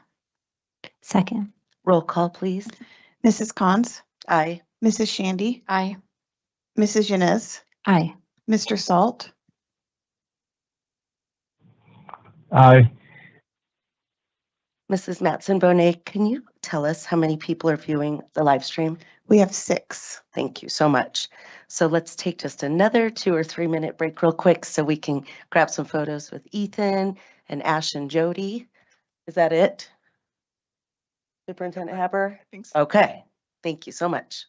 Second. Roll call, please. Mrs. Cons, Aye. Mrs. Shandy, Aye. Mrs. Yanez, Aye. Mr. Salt, Aye. Mrs. Matson-Bonet, can you tell us how many people are viewing the live stream? we have 6. Thank you so much. So let's take just another 2 or 3 minute break real quick so we can grab some photos with Ethan and Ash and Jody. Is that it? Superintendent Haber? I think so. Okay, thank you so much.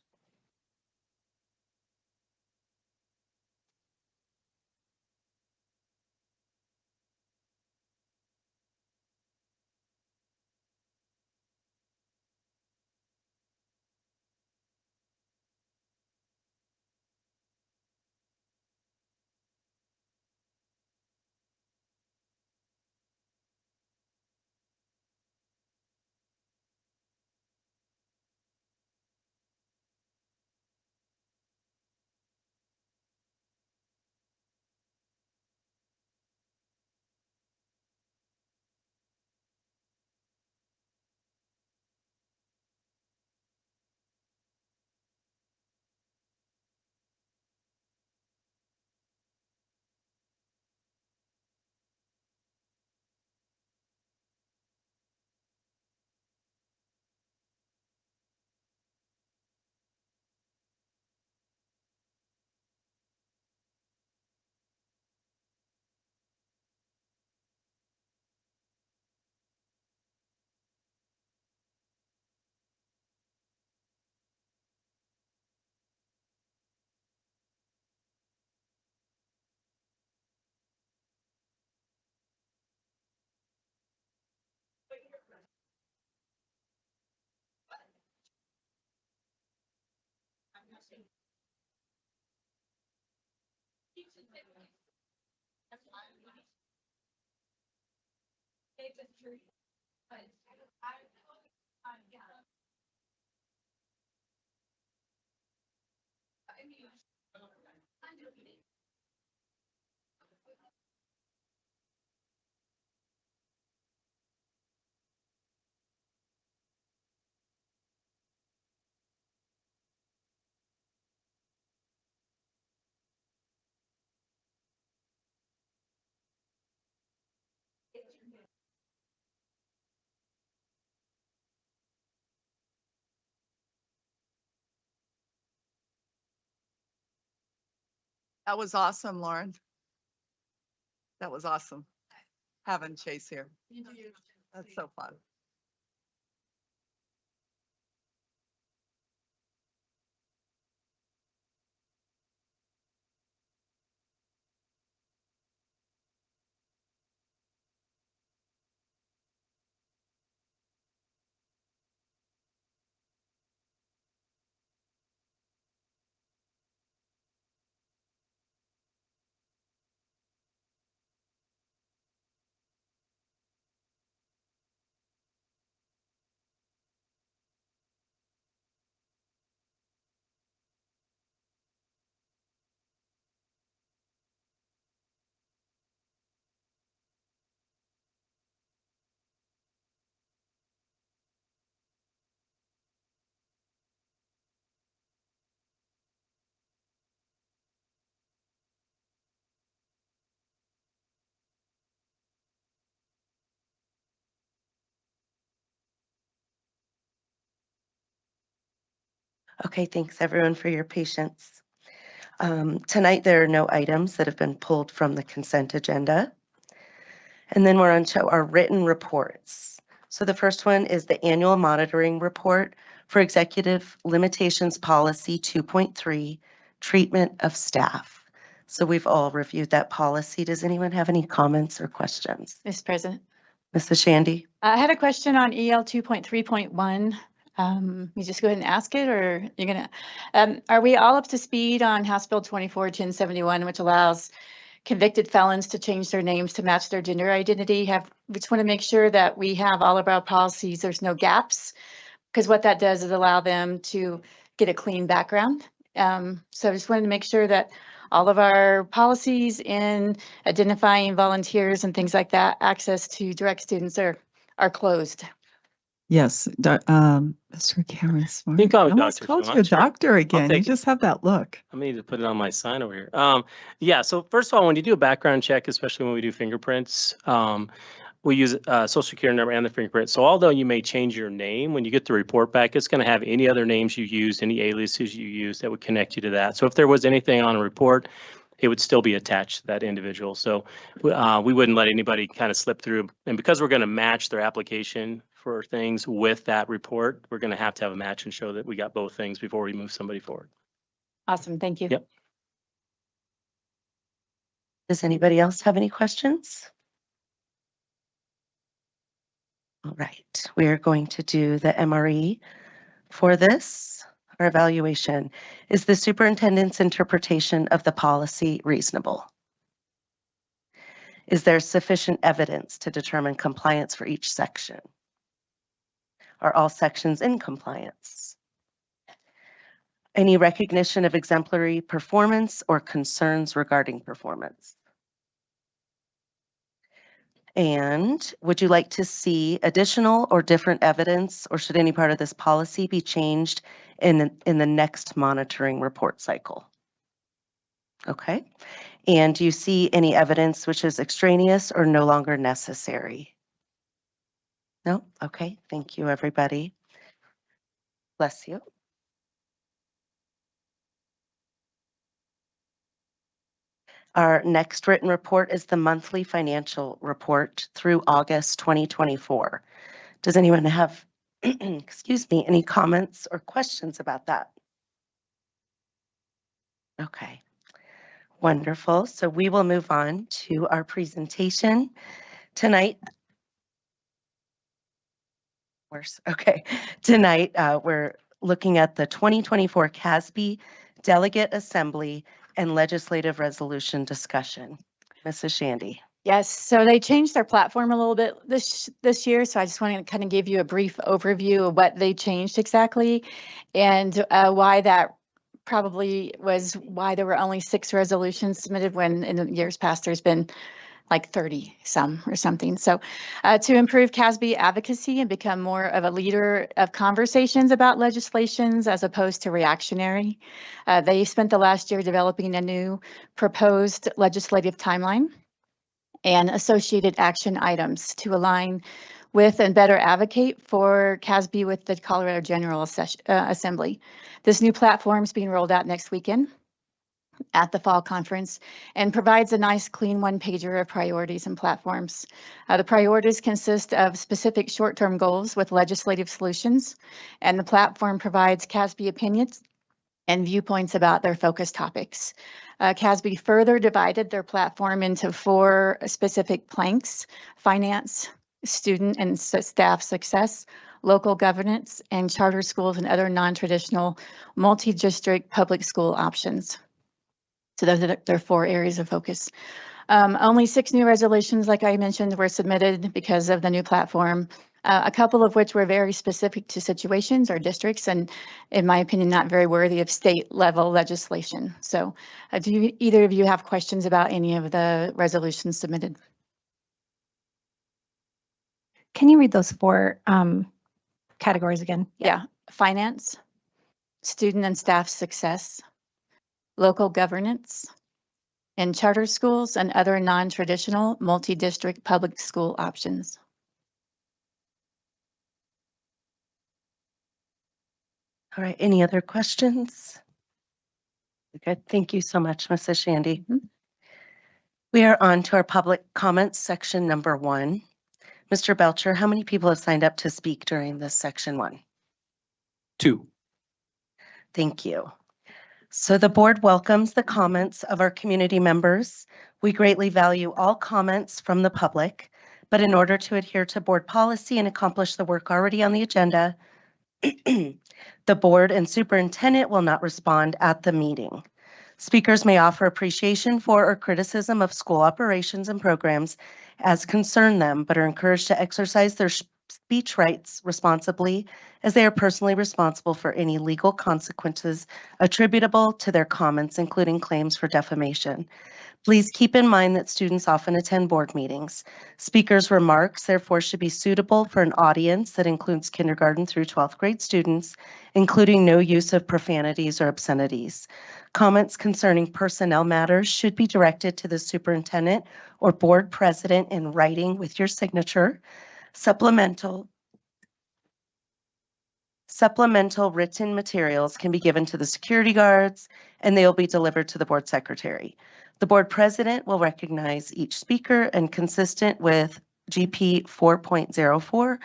That was awesome, Lauren. That was awesome. Having Chase here. That's so fun. Okay, thanks everyone for your patience. Tonight, there are no items that have been pulled from the consent agenda. And then we're on to our written reports. So the first one is the annual monitoring report for Executive Limitations Policy 2.3, Treatment of Staff. So we've all reviewed that policy. Does anyone have any comments or questions? Mr. President, Mrs. Shandy? I had a question on EL 2.3.1. You just go ahead and ask it, or you're gonna, are we all up to speed on House Bill 24-1071, which allows convicted felons to change their names to match their gender identity? We just want to make sure that we have all of our policies, there's no gaps, because what that does is allow them to get a clean background. So I just wanted to make sure that all of our policies in identifying volunteers and things like that, access to direct students are closed. Yes, Mr. Cameron Smart. You can call me I almost doctor if called you you a want, sure. doctor again. You take it. just have that look. I need to put it on my sign over here. Yeah, so first of all, when you do a background check, especially when we do fingerprints, we use social security number and the fingerprint. So although you may change your name, when you get the report back, it's going to have any other names you used, any aliases you used that would connect you to that. So if there was anything on a report, it would still be attached to that individual. So we wouldn't let anybody kind of slip through. And because we're going to match their application for things with that report, we're going to have a match and show that we got both things before we move somebody forward. Awesome, thank you. Yep. Does anybody else have any questions? All right, we are going to do the MRE for this, our evaluation. Is the superintendent's interpretation of the policy reasonable? Is there sufficient evidence to determine compliance for each section? Are all sections in compliance? Any recognition of exemplary performance or concerns regarding performance? And would you like to see additional or different evidence, or should any part of this policy be changed in the next monitoring report cycle? Okay. And do you see any evidence which is extraneous or no longer necessary? No? Okay. Thank you, everybody. Bless you. Our next written report is the monthly financial report through August 2024. Does anyone have, excuse me, any comments or questions about that? Okay, wonderful. So we will move on to our presentation tonight. Worse. Okay, tonight we're looking at the 2024 CASB Delegate Assembly and Legislative Resolution discussion. Mrs. Shandy. Yes, so they changed their platform a little bit this year, so I just want to kind of give you a brief overview of what they changed exactly and why that probably was why there were only 6 resolutions submitted when in the years past there's been like 30 some or something. So to improve CASB advocacy and become more of a leader of conversations about legislations as opposed to reactionary, they spent the last year developing a new proposed legislative timeline and associated action items to align with and better advocate for CASB with the Colorado General Assembly. This new platform is being rolled out next weekend at the fall conference and provides a nice clean one-pager of priorities and platforms. The priorities consist of specific short-term goals with legislative solutions, and the platform provides CASB opinions and viewpoints about their focus topics. CASB further divided their platform into 4 specific planks: finance, student and staff success, local governance, and charter schools and other non-traditional multi-district public school options. So those are their 4 areas of focus. Only 6 new resolutions, like I mentioned, were submitted because of the new platform, a couple of which were very specific to situations or districts, and in my opinion, not very worthy of state level legislation. So do either of you have questions about any of the resolutions submitted? Can you read those 4 categories again? Yeah, finance, student and staff success, local governance, and charter schools and other non-traditional multi-district public school options. All right, any other questions? Good, thank you so much, Mrs. Shandy. We are on to our public comments section number 1. Mr. Belcher, how many people have signed up to speak during this section 1? 2. Thank you. So the board welcomes the comments of our community members. We greatly value all comments from the public, but in order to adhere to board policy and accomplish the work already on the agenda, the board and superintendent will not respond at the meeting. Speakers may offer appreciation for or criticism of school operations and programs as concern them, but are encouraged to exercise their speech rights responsibly, as they are personally responsible for any legal consequences attributable to their comments, including claims for defamation. Please keep in mind that students often attend board meetings. Speakers' remarks, therefore, should be suitable for an audience that includes kindergarten through 12th grade students, including no use of profanities or obscenities. Comments concerning personnel matters should be directed to the superintendent or board president in writing with your signature. Supplemental written materials can be given to the security guards, and they will be delivered to the board secretary. The board president will recognize each speaker, and consistent with GP 4.04,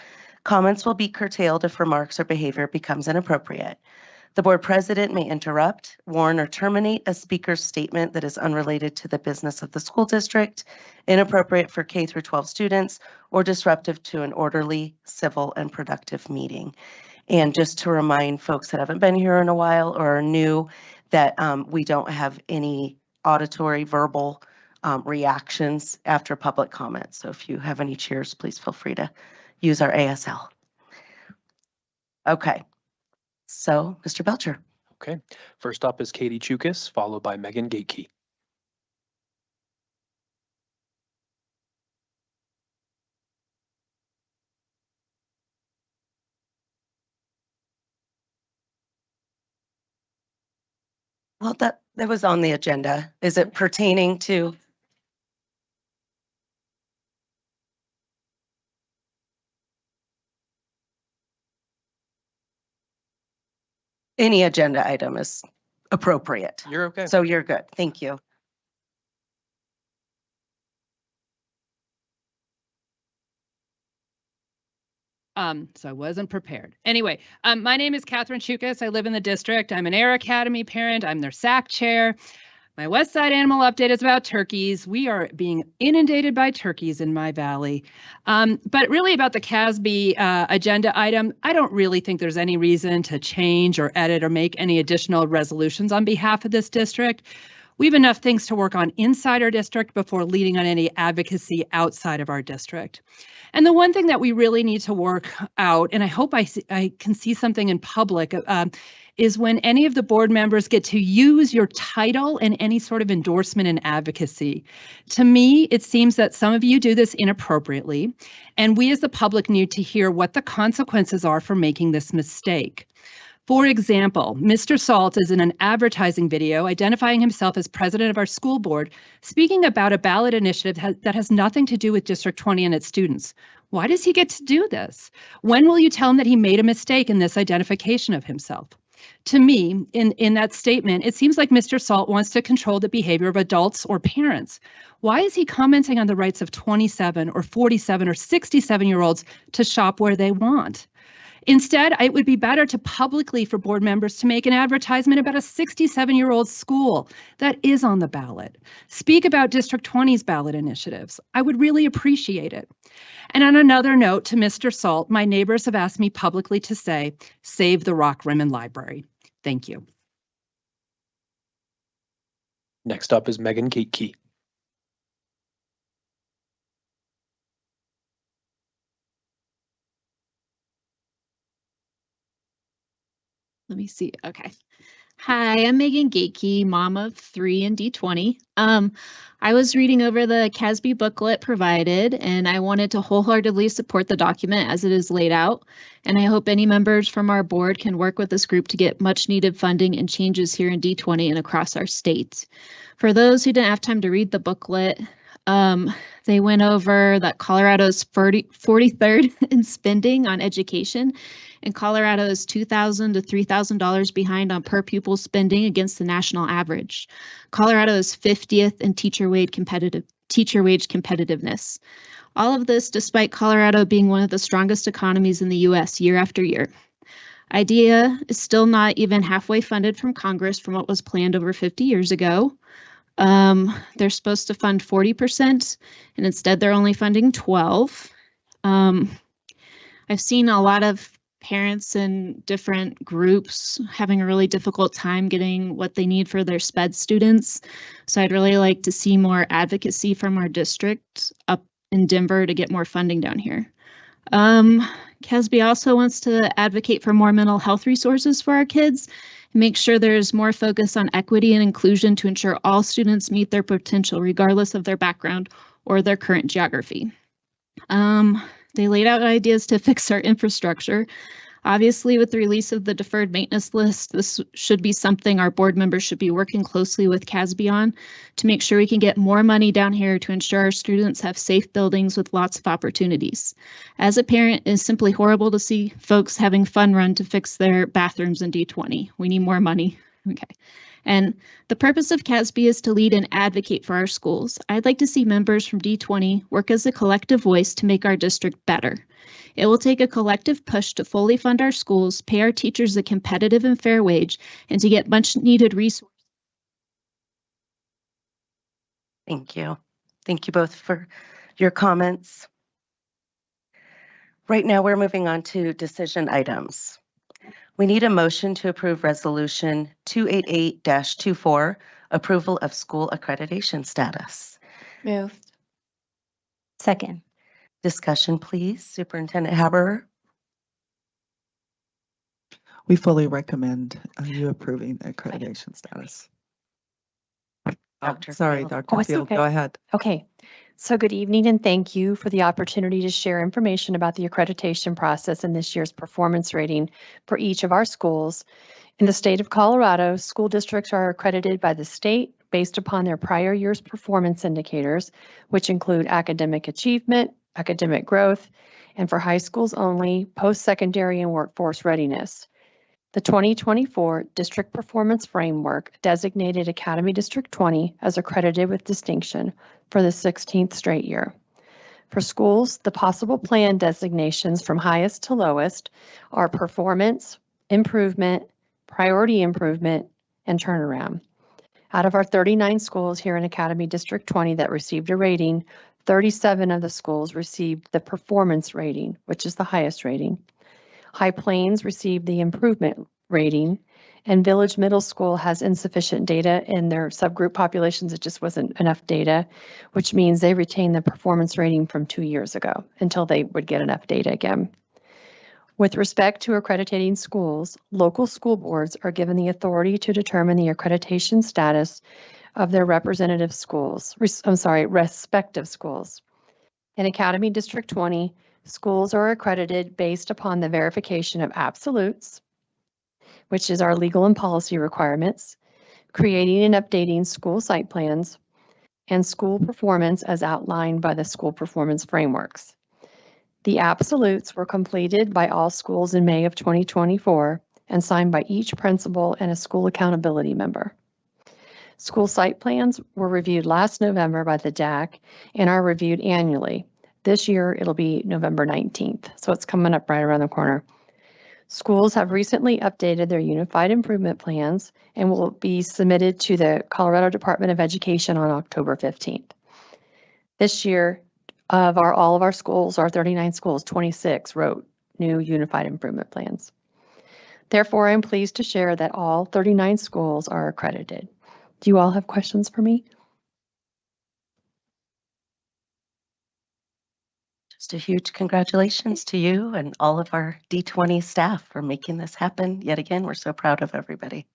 comments will be curtailed if remarks or behavior becomes inappropriate. The board president may interrupt, warn, or terminate a speaker's statement that is unrelated to the business of the school district, inappropriate for K through 12 students, or disruptive to an orderly, civil, and productive meeting. And just to remind folks that haven't been here in a while or are new, that we don't have any auditory, verbal reactions after public comments. So if you have any cheers, please feel free to use our ASL. Okay. So, Mr. Belcher. Okay. First up is Katie Chukas, followed by Megan Gateke. Well, that was on the agenda. Is it pertaining to? Any agenda item is appropriate. You're okay. So you're good. Thank you. So I wasn't prepared. Anyway, my name is Catherine Chukas. I live in the district. I'm an Air Academy parent. I'm their SAC chair. My West Side Animal Update is about turkeys. We are being inundated by turkeys in my valley. But really about the CASB agenda item, I don't really think there's any reason to change or edit or make any additional resolutions on behalf of this district. We have enough things to work on inside our district before leading on any advocacy outside of our district. And the one thing that we really need to work out, and I hope I can see something in public, is when any of the board members get to use your title in any sort of endorsement and advocacy. To me, it seems that some of you do this inappropriately, and we as the public need to hear what the consequences are for making this mistake. For example, Mr. Salt is in an advertising video identifying himself as president of our school board, speaking about a ballot initiative that has nothing to do with District 20 and its students. Why does he get to do this? When will you tell him that he made a mistake in this identification of himself? To me, in that statement, it seems like Mr. Salt wants to control the behavior of adults or parents. Why is he commenting on the rights of 27 or 47 or 67-year-olds to shop where they want? Instead, it would be better to publicly for board members to make an advertisement about a 67-year-old school that is on the ballot. Speak about District 20's ballot initiatives. I would really appreciate it. And on another note to Mr. Salt, my neighbors have asked me publicly to say, save the Rock Rimmon Library. Thank you. Next up is Megan Gateke. Let me see. Okay. Hi, I'm Megan Gateke, mom of 3 in D20. I was reading over the CASB booklet provided, and I wanted to wholeheartedly support the document as it is laid out. And I hope any members from our board can work with this group to get much needed funding and changes here in D20 and across our state. For those who didn't have time to read the booklet, they went over that Colorado's 43rd in spending on education, and Colorado is $2,000 to $3,000 behind on per pupil spending against the national average. Colorado is 50th in teacher wage competitiveness. All of this despite Colorado being one of the strongest economies in the U.S. year after year. IDEA is still not even halfway funded from Congress from what was planned over 50 years ago. They're supposed to fund 40%, and instead they're only funding 12. I've seen a lot of parents in different groups having a really difficult time getting what they need for their SPED students. So I'd really like to see more advocacy from our district up in Denver to get more funding down here. CASB also wants to advocate for more mental health resources for our kids and make sure there's more focus on equity and inclusion to ensure all students meet their potential regardless of their background or their current geography. They laid out ideas to fix our infrastructure. Obviously, with the release of the deferred maintenance list, this should be something our board members should be working closely with CASB on to make sure we can get more money down here to ensure our students have safe buildings with lots of opportunities. As a parent, it's simply horrible to see folks having fun run to fix their bathrooms in D20. We need more money. Okay. And the purpose of CASB is to lead and advocate for our schools. I'd like to see members from D20 work as a collective voice to make our district better. It will take a collective push to fully fund our schools, pay our teachers a competitive and fair wage, and to get much needed resources. Thank you. Thank you both for your comments. Right now, we're moving on to decision items. We need a motion to approve Resolution 288-24, approval of school accreditation status. Moved. Second. Discussion, please. Superintendent Haberer. We fully recommend you approving the accreditation status. Dr. Sorry, Field. Dr. Oh, it's Field, okay. go ahead. Okay, so good evening and thank you for the opportunity to share information about the accreditation process and this year's performance rating for each of our schools. In the state of Colorado, school districts are accredited by the state based upon their prior year's performance indicators, which include academic achievement, academic growth, and for high schools only, post-secondary and workforce readiness. The 2024 District Performance Framework designated Academy District 20 as accredited with distinction for the 16th straight year. For schools, the possible plan designations from highest to lowest are performance, improvement, priority improvement, and turnaround. Out of our 39 schools here in Academy District 20 that received a rating, 37 of the schools received the performance rating, which is the highest rating. High Plains received the improvement rating, and Village Middle School has insufficient data in their subgroup populations. It just wasn't enough data, which means they retained the performance rating from 2 years ago until they would get enough data again. With respect to accrediting schools, local school boards are given the authority to determine the accreditation status of their respective schools. In Academy District 20, schools are accredited based upon the verification of absolutes, which is our legal and policy requirements, creating and updating school site plans, and school performance as outlined by the school performance frameworks. The absolutes were completed by all schools in May of 2024 and signed by each principal and a school accountability member. School site plans were reviewed last November by the DAC and are reviewed annually. This year, it'll be November 19th, so it's coming up right around the corner. Schools have recently updated their Unified Improvement Plans and will be submitted to the Colorado Department of Education on October 15th. This year, all of our schools, our 39 schools, 26 wrote new Unified Improvement Plans. Therefore, I'm pleased to share that all 39 schools are accredited. Do you all have questions for me? Just a huge congratulations to you and all of our D20 staff for making this happen. Yet again, we're so proud of everybody.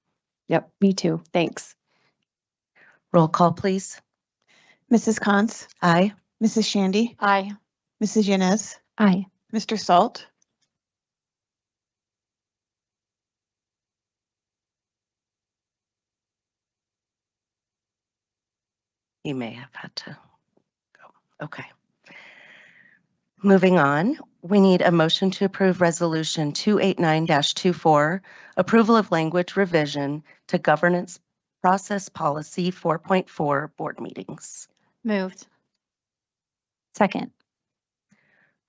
Yep, me too. Thanks. Roll call, please. Mrs. Cons, Aye. Mrs. Shandy, Aye. Mrs. Yanez, Aye. Mr. Salt, You may have had to go. Okay. Moving on, we need a motion to approve Resolution 289-24, approval of language revision to Governance Process Policy 4.4 board meetings. Moved. Second.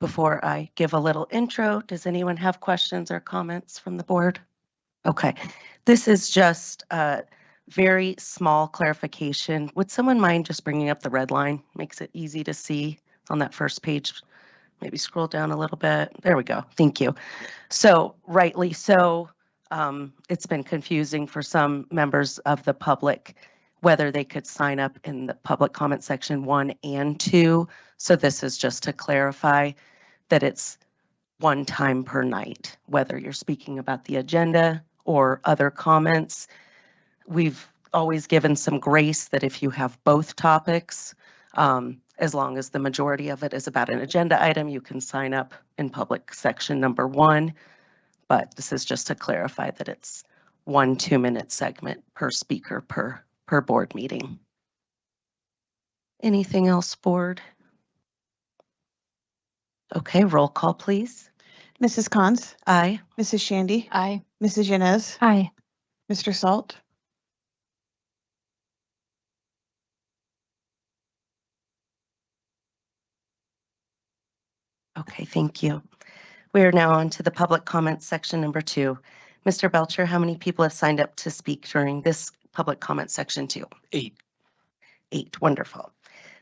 before I give a little intro, does anyone have questions or comments from the board? Okay, this is just a very small clarification. Would someone mind just bringing up the red line? Makes it easy to see on that first page. Maybe scroll down a little bit. There we go. Thank you. So rightly so, it's been confusing for some members of the public whether they could sign up in the public comment section 1 and 2. So this is just to clarify that it's one time per night, whether you're speaking about the agenda or other comments. We've always given some grace that if you have both topics, as long as the majority of it is about an agenda item, you can sign up in public section number 1. But this is just to clarify that it's 1 2-minute segment per speaker per board meeting. Anything else, board? Okay, roll call, please. Mrs. Cons, Aye. Mrs. Shandy, Aye. Mrs. Yanez, Aye. Mr. Salt, Okay, thank you. We are now on to the public comment section number 2. Mr. Belcher, how many people have signed up to speak during this public comment section 2? 8. 8, wonderful.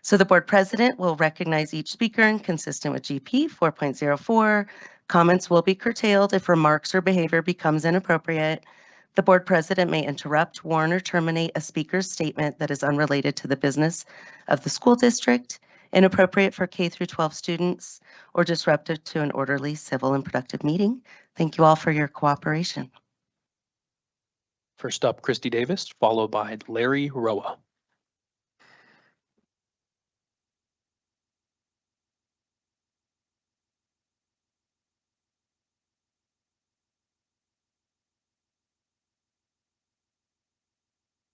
So the board president will recognize each speaker and consistent with GP 4.04. Comments will be curtailed if remarks or behavior becomes inappropriate. The board president may interrupt, warn, or terminate a speaker's statement that is unrelated to the business of the school district, inappropriate for K through 12 students, or disruptive to an orderly, civil, and productive meeting. Thank you all for your cooperation. First up, Christy Davis, followed by Larry Roa.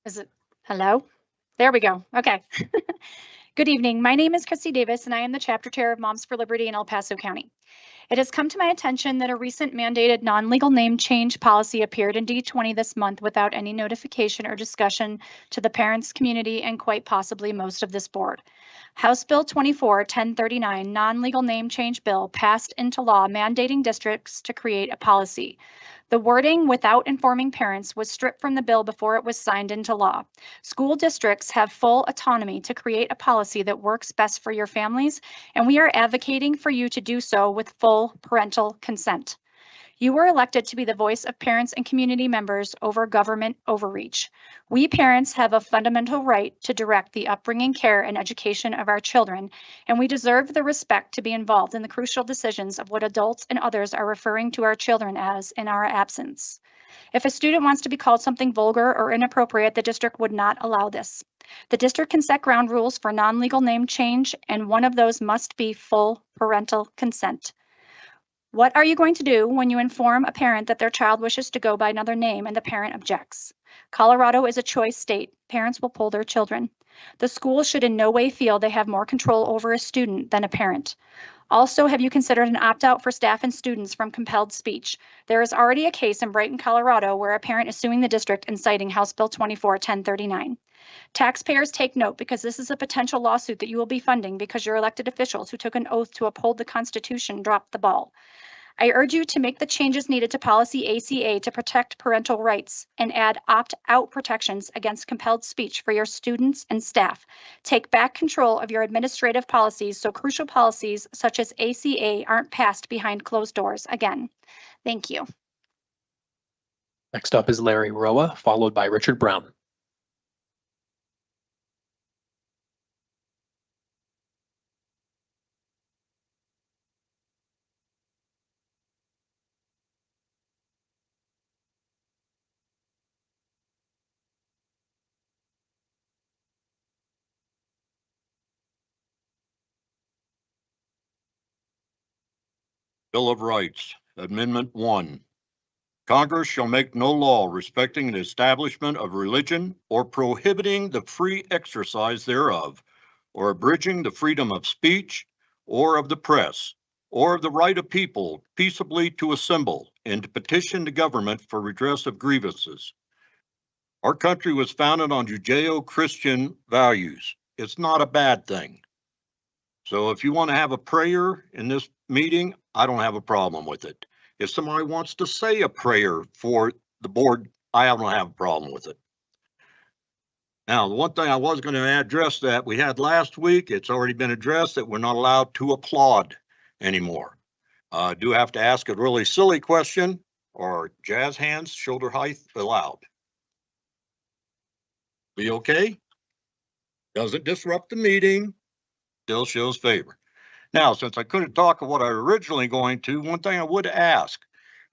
Is it, hello? There we go. Okay. Good evening. My name is Christy Davis, and I am the chapter chair of Moms for Liberty in El Paso County. It has come to my attention that a recent mandated non-legal name change policy appeared in D20 this month without any notification or discussion to the parents, community, and quite possibly most of this board. House Bill 24-1039 non-legal name change bill passed into law mandating districts to create a policy. The wording "without informing parents" was stripped from the bill before it was signed into law. School districts have full autonomy to create a policy that works best for your families, and we are advocating for you to do so with full parental consent. You were elected to be the voice of parents and community members over government overreach. We parents have a fundamental right to direct the upbringing, care, and education of our children, and we deserve the respect to be involved in the crucial decisions of what adults and others are referring to our children as in our absence. If a student wants to be called something vulgar or inappropriate, the district would not allow this. The district can set ground rules for non-legal name change, and one of those must be full parental consent. What are you going to do when you inform a parent that their child wishes to go by another name and the parent objects? Colorado is a choice state. Parents will pull their children. The school should in no way feel they have more control over a student than a parent. Also, have you considered an opt-out for staff and students from compelled speech? There is already a case in Brighton, Colorado, where a parent is suing the district and citing House Bill 24-1039. Taxpayers, take note, because this is a potential lawsuit that you will be funding because your elected officials who took an oath to uphold the Constitution dropped the ball. I urge you to make the changes needed to policy ACA to protect parental rights and add opt-out protections against compelled speech for your students and staff. Take back control of your administrative policies so crucial policies such as ACA aren't passed behind closed doors again. Thank you. Next up is Larry Roa, followed by Richard Brown. Bill of Rights, Amendment 1. Congress shall make no law respecting the establishment of religion or prohibiting the free exercise thereof, or abridging the freedom of speech, or of the press, or of the right of people peaceably to assemble and to petition the government for redress of grievances. Our country was founded on Judeo-Christian values. It's not a bad thing. So if you want to have a prayer in this meeting, I don't have a problem with it. If somebody wants to say a prayer for the board, I don't have a problem with it. Now, the one thing I was going to address that we had last week, it's already been addressed that we're not allowed to applaud anymore. I do have to ask a really silly question. Are jazz hands shoulder height allowed? Be okay? Doesn't disrupt the meeting, still shows favor. Now, since I couldn't talk of what I originally going to, one thing I would ask,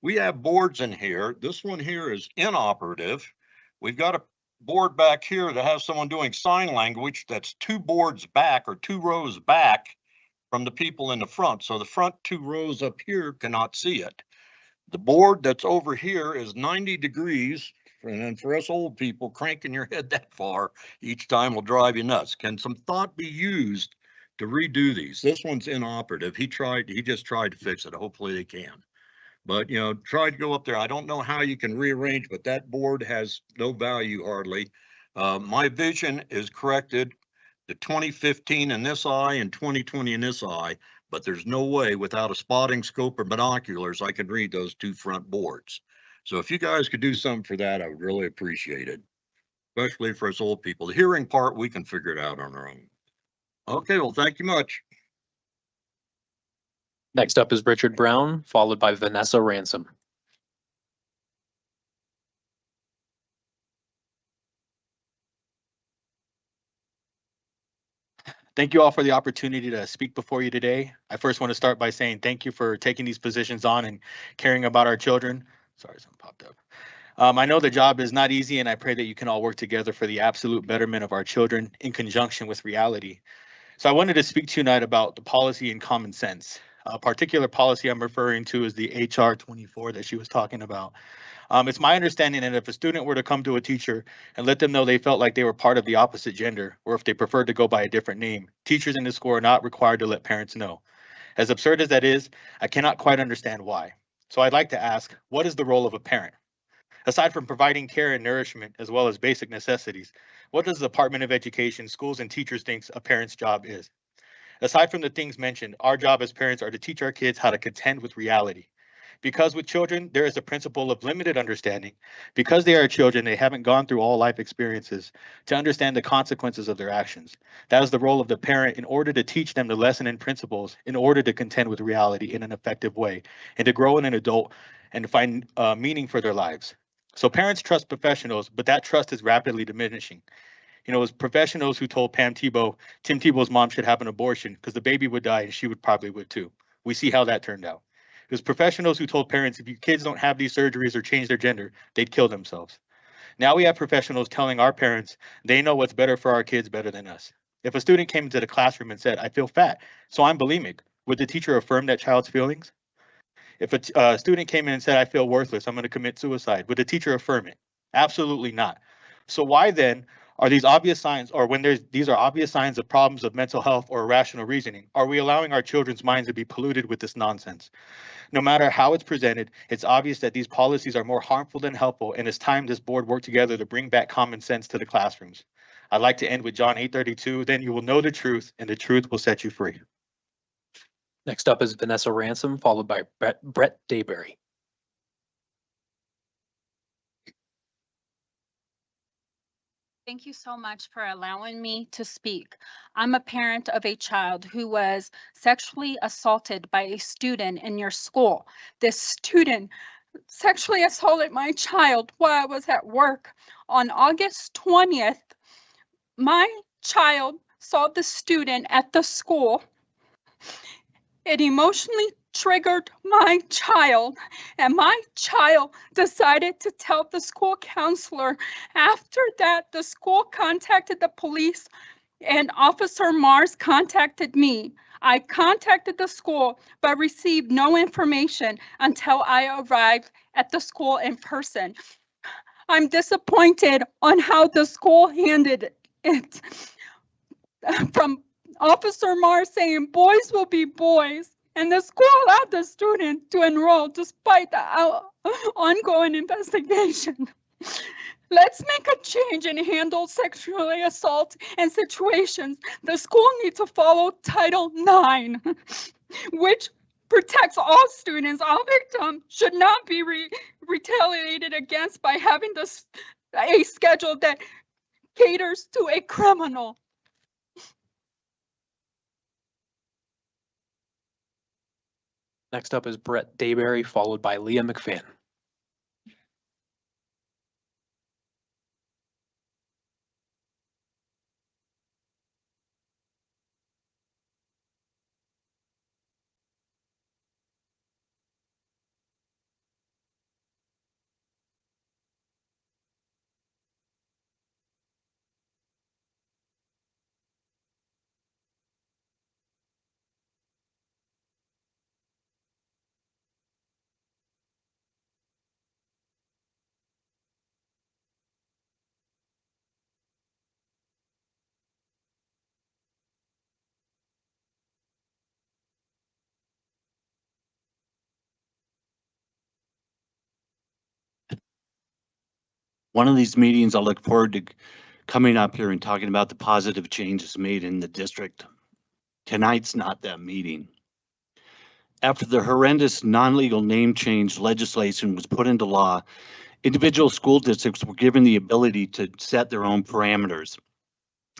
we have boards in here. This one here is inoperative. We've got a board back here that has someone doing sign language that's 2 boards back or 2 rows back from the people in the front. So the front 2 rows up here cannot see it. The board that's over here is 90 degrees. And then for us old people, cranking your head that far each time will drive you nuts. Can some thought be used to redo these? This one's inoperative. He just tried to fix it. Hopefully they can. But, you know, try to go up there. I don't know how you can rearrange, but that board has no value hardly. My vision is corrected to 2015 in this eye and 2020 in this eye, but there's no way without a spotting scope or binoculars I can read those 2 front boards. So if you guys could do something for that, I would really appreciate it, especially for us old people. The hearing part, we can figure it out on our own. Okay, well, thank you much. Next up is Richard Brown, followed by Vanessa Ransom. Thank you all for the opportunity to speak before you today. I first want to start by saying thank you for taking these positions on and caring about our children. Sorry, something popped up. I know the job is not easy, and I pray that you can all work together for the absolute betterment of our children in conjunction with reality. So I wanted to speak to you tonight about the policy and common sense. A particular policy I'm referring to is the HR 24 that she was talking about. It's my understanding that if a student were to come to a teacher and let them know they felt like they were part of the opposite gender, or if they preferred to go by a different name, teachers in the school are not required to let parents know. As absurd as that is, I cannot quite understand why. So I'd like to ask, what is the role of a parent? Aside from providing care and nourishment, as well as basic necessities, what does the Department of Education, schools, and teachers think a parent's job is? Aside from the things mentioned, our job as parents are to teach our kids how to contend with reality. Because with children, there is a principle of limited understanding. Because they are children, they haven't gone through all life experiences to understand the consequences of their actions. That is the role of the parent in order to teach them the lesson and principles in order to contend with reality in an effective way and to grow in an adult and to find meaning for their lives. So parents trust professionals, but that trust is rapidly diminishing. You know, it was professionals who told Tim Tebow's mom should have an abortion because the baby would die and she probably would too. We see how that turned out. It was professionals who told parents if your kids don't have these surgeries or change their gender, they'd kill themselves. Now we have professionals telling our parents they know what's better for our kids better than us. If a student came into the classroom and said, "I feel fat, so I'm bulimic," would the teacher affirm that child's feelings? If a student came in and said, "I feel worthless, I'm going to commit suicide," would the teacher affirm it? Absolutely not. So why then are these obvious signs, or when these are obvious signs of problems of mental health or irrational reasoning, are we allowing our children's minds to be polluted with this nonsense? No matter how it's presented, it's obvious that these policies are more harmful than helpful, and it's time this board worked together to bring back common sense to the classrooms. I'd like to end with John 8:32, then you will know the truth, and the truth will set you free. Next up is Vanessa Ransom, followed by Brett Dayberry. Thank you so much for allowing me to speak. I'm a parent of a child who was sexually assaulted by a student in your school. This student sexually assaulted my child while I was at work. On August 20th, my child saw the student at the school. It emotionally triggered my child, and my child decided to tell the school counselor. After that, the school contacted the police, and Officer Mars contacted me. I contacted the school, but received no information until I arrived at the school in person. I'm disappointed on how the school handled it. From Officer Mars saying boys will be boys, and the school allowed the student to enroll despite the ongoing investigation. Let's make a change and handle sexually assault and situations. The school needs to follow Title IX, which protects all students. All victims should not be retaliated against by having a schedule that caters to a criminal. Next up is Brett Dayberry, followed by Leah McFadden. One of these meetings, I'll look forward to coming up here and talking about the positive changes made in the district. Tonight's not that meeting. After the horrendous non-legal name change legislation was put into law, individual school districts were given the ability to set their own parameters.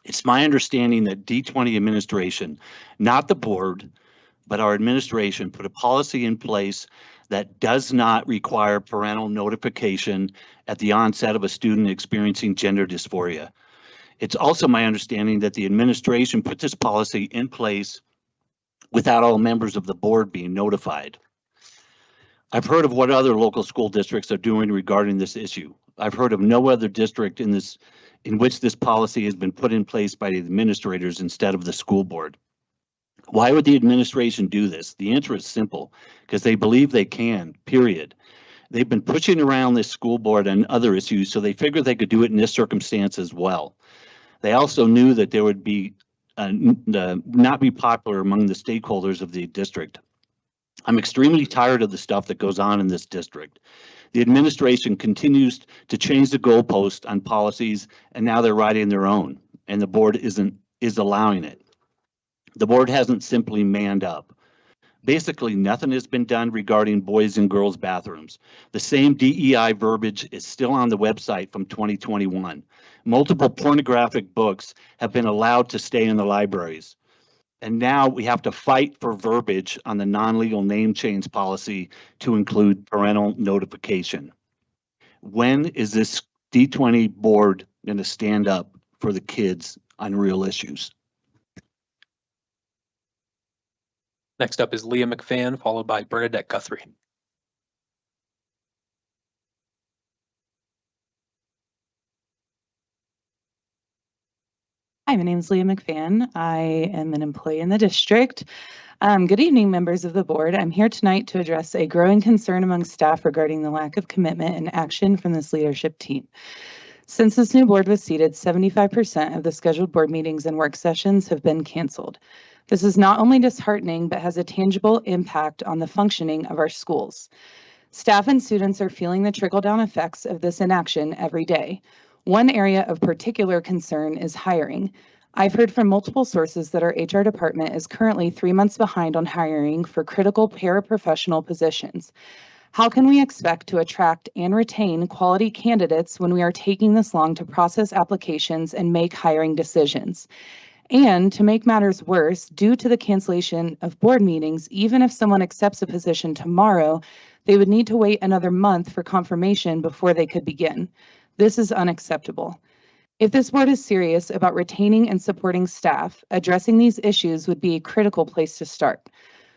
It's my understanding that D20 administration, not the board, but our administration, put a policy in place that does not require parental notification at the onset of a student experiencing gender dysphoria. It's also my understanding that the administration put this policy in place without all members of the board being notified. I've heard of what other local school districts are doing regarding this issue. I've heard of no other district in which this policy has been put in place by the administrators instead of the school board. Why would the administration do this? The answer is simple, because they believe they can, period. They've been pushing around this school board and other issues, so they figured they could do it in this circumstance as well. They also knew that there would be not be popular among the stakeholders of the district. I'm extremely tired of the stuff that goes on in this district. The administration continues to change the goalpost on policies, and now they're writing their own, and the board is allowing it. The board hasn't simply manned up. Basically, nothing has been done regarding boys and girls bathrooms. The same DEI verbiage is still on the website from 2021. Multiple pornographic books have been allowed to stay in the libraries. And now we have to fight for verbiage on the non-legal name change policy to include parental notification. When is this D20 board going to stand up for the kids on real issues? Next up is Leah McFadden, followed by Bernadette Guthrie. Hi, my name is Leah McFadden. I am an employee in the district. Good evening, members of the board. I'm here tonight to address a growing concern among staff regarding the lack of commitment and action from this leadership team. Since this new board was seated, 75% of the scheduled board meetings and work sessions have been canceled. This is not only disheartening, but has a tangible impact on the functioning of our schools. Staff and students are feeling the trickle-down effects of this inaction every day. One area of particular concern is hiring. I've heard from multiple sources that our HR department is currently 3 months behind on hiring for critical paraprofessional positions. How can we expect to attract and retain quality candidates when we are taking this long to process applications and make hiring decisions? And to make matters worse, due to the cancellation of board meetings, even if someone accepts a position tomorrow, they would need to wait another month for confirmation before they could begin. This is unacceptable. If this board is serious about retaining and supporting staff, addressing these issues would be a critical place to start.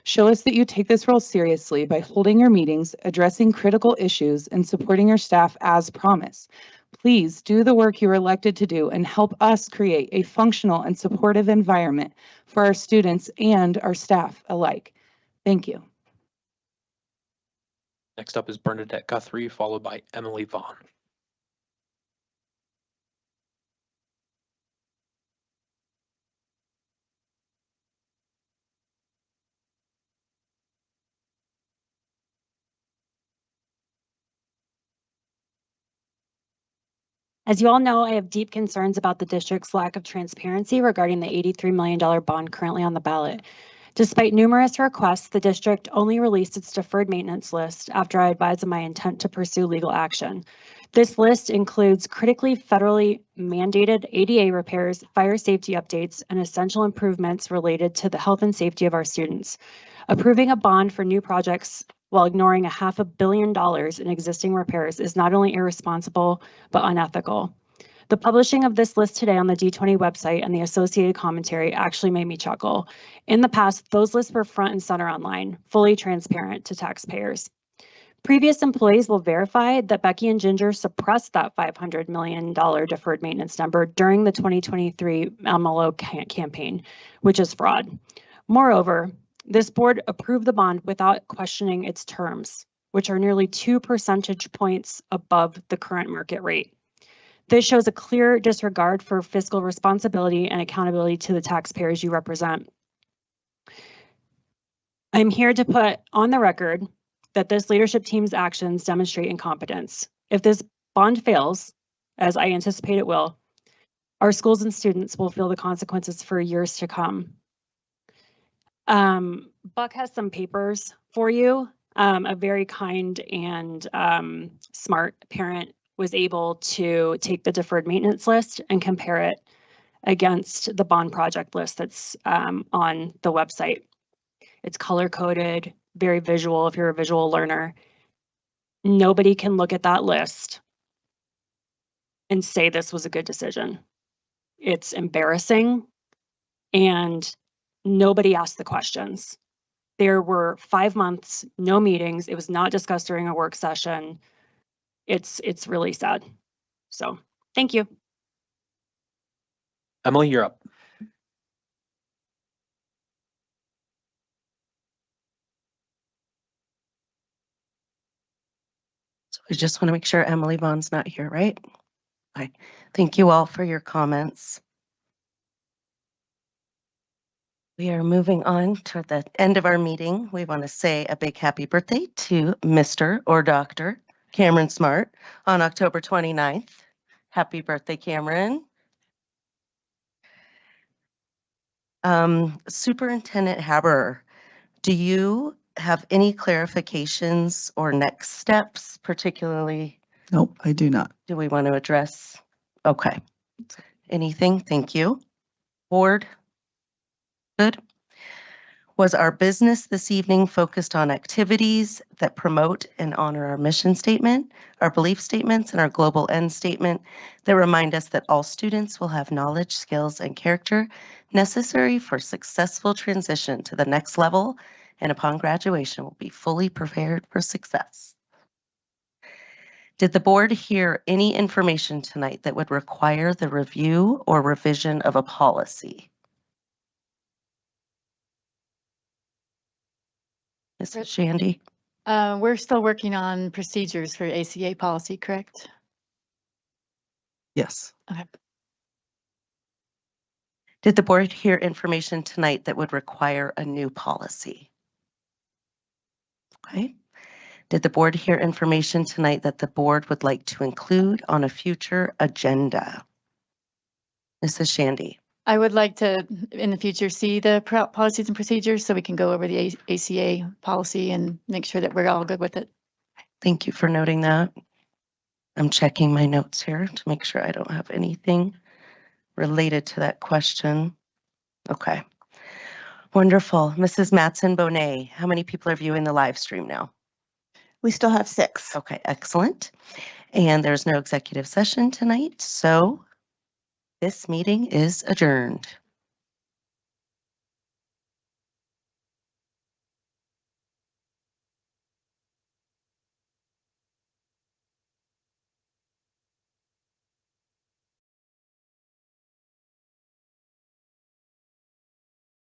Show us that you take this role seriously by holding your meetings, addressing critical issues, and supporting your staff as promised. Please do the work you were elected to do and help us create a functional and supportive environment for our students and our staff alike. Thank you. Next up is Bernadette Guthrie, followed by Emily Vaughn. As you all know, I have deep concerns about the district's lack of transparency regarding the $83 million bond currently on the ballot. Despite numerous requests, the district only released its deferred maintenance list after I advised of my intent to pursue legal action. This list includes critically federally mandated ADA repairs, fire safety updates, and essential improvements related to the health and safety of our students. Approving a bond for new projects while ignoring $500 million in existing repairs is not only irresponsible, but unethical. The publishing of this list today on the D20 website and the associated commentary actually made me chuckle. In the past, those lists were front and center online, fully transparent to taxpayers. Previous employees will verify that Becky and Ginger suppressed that $500 million deferred maintenance number during the 2023 MLO campaign, which is fraud. Moreover, this board approved the bond without questioning its terms, which are nearly 2 percentage points above the current market rate. This shows a clear disregard for fiscal responsibility and accountability to the taxpayers you represent. I'm here to put on the record that this leadership team's actions demonstrate incompetence. If this bond fails, as I anticipate it will, our schools and students will feel the consequences for years to come. Buck has some papers for you. A very kind and smart parent was able to take the deferred maintenance list and compare it against the bond project list that's on the website. It's color coded, very visual if you're a visual learner. Nobody can look at that list and say this was a good decision. It's embarrassing, and nobody asked the questions. There were 5 months, no meetings. It was not discussed during a work session. It's really sad. So thank you. Emily, you're up. So I just want to make sure Emily Vaughn's not here, right? Okay. Thank you all for your comments. We are moving on to the end of our meeting. We want to say a big happy birthday to Mr. or Dr. Cameron Smart on October 29th. Happy birthday, Cameron. Superintendent Haber, do you have any clarifications or next steps, particularly? Nope, I do not. Do we want to address? Okay. Anything? Thank you. Board? Good. Was our business this evening focused on activities that promote and honor our mission statement, our belief statements, and our global end statement that remind us that all students will have knowledge, skills, and character necessary for successful transition to the next level, and upon graduation will be fully prepared for success? Did the board hear any information tonight that would require the review or revision of a policy? Mrs. Shandy? We're still working on procedures for ACA policy, correct? Yes. Okay. Did the board hear information tonight that would require a new policy? Okay. Did the board hear information tonight that the board would like to include on a future agenda? Mrs. Shandy? I would like to, in the future, see the policies and procedures so we can go over the ACA policy and make sure that we're all good with it. Thank you for noting that. I'm checking my notes here to make sure I don't have anything related to that question. Okay. Wonderful. Mrs. Matson-Bonet, how many people are viewing the live stream now? We still have 6. Okay, excellent. And there's no executive session tonight, so this meeting is adjourned.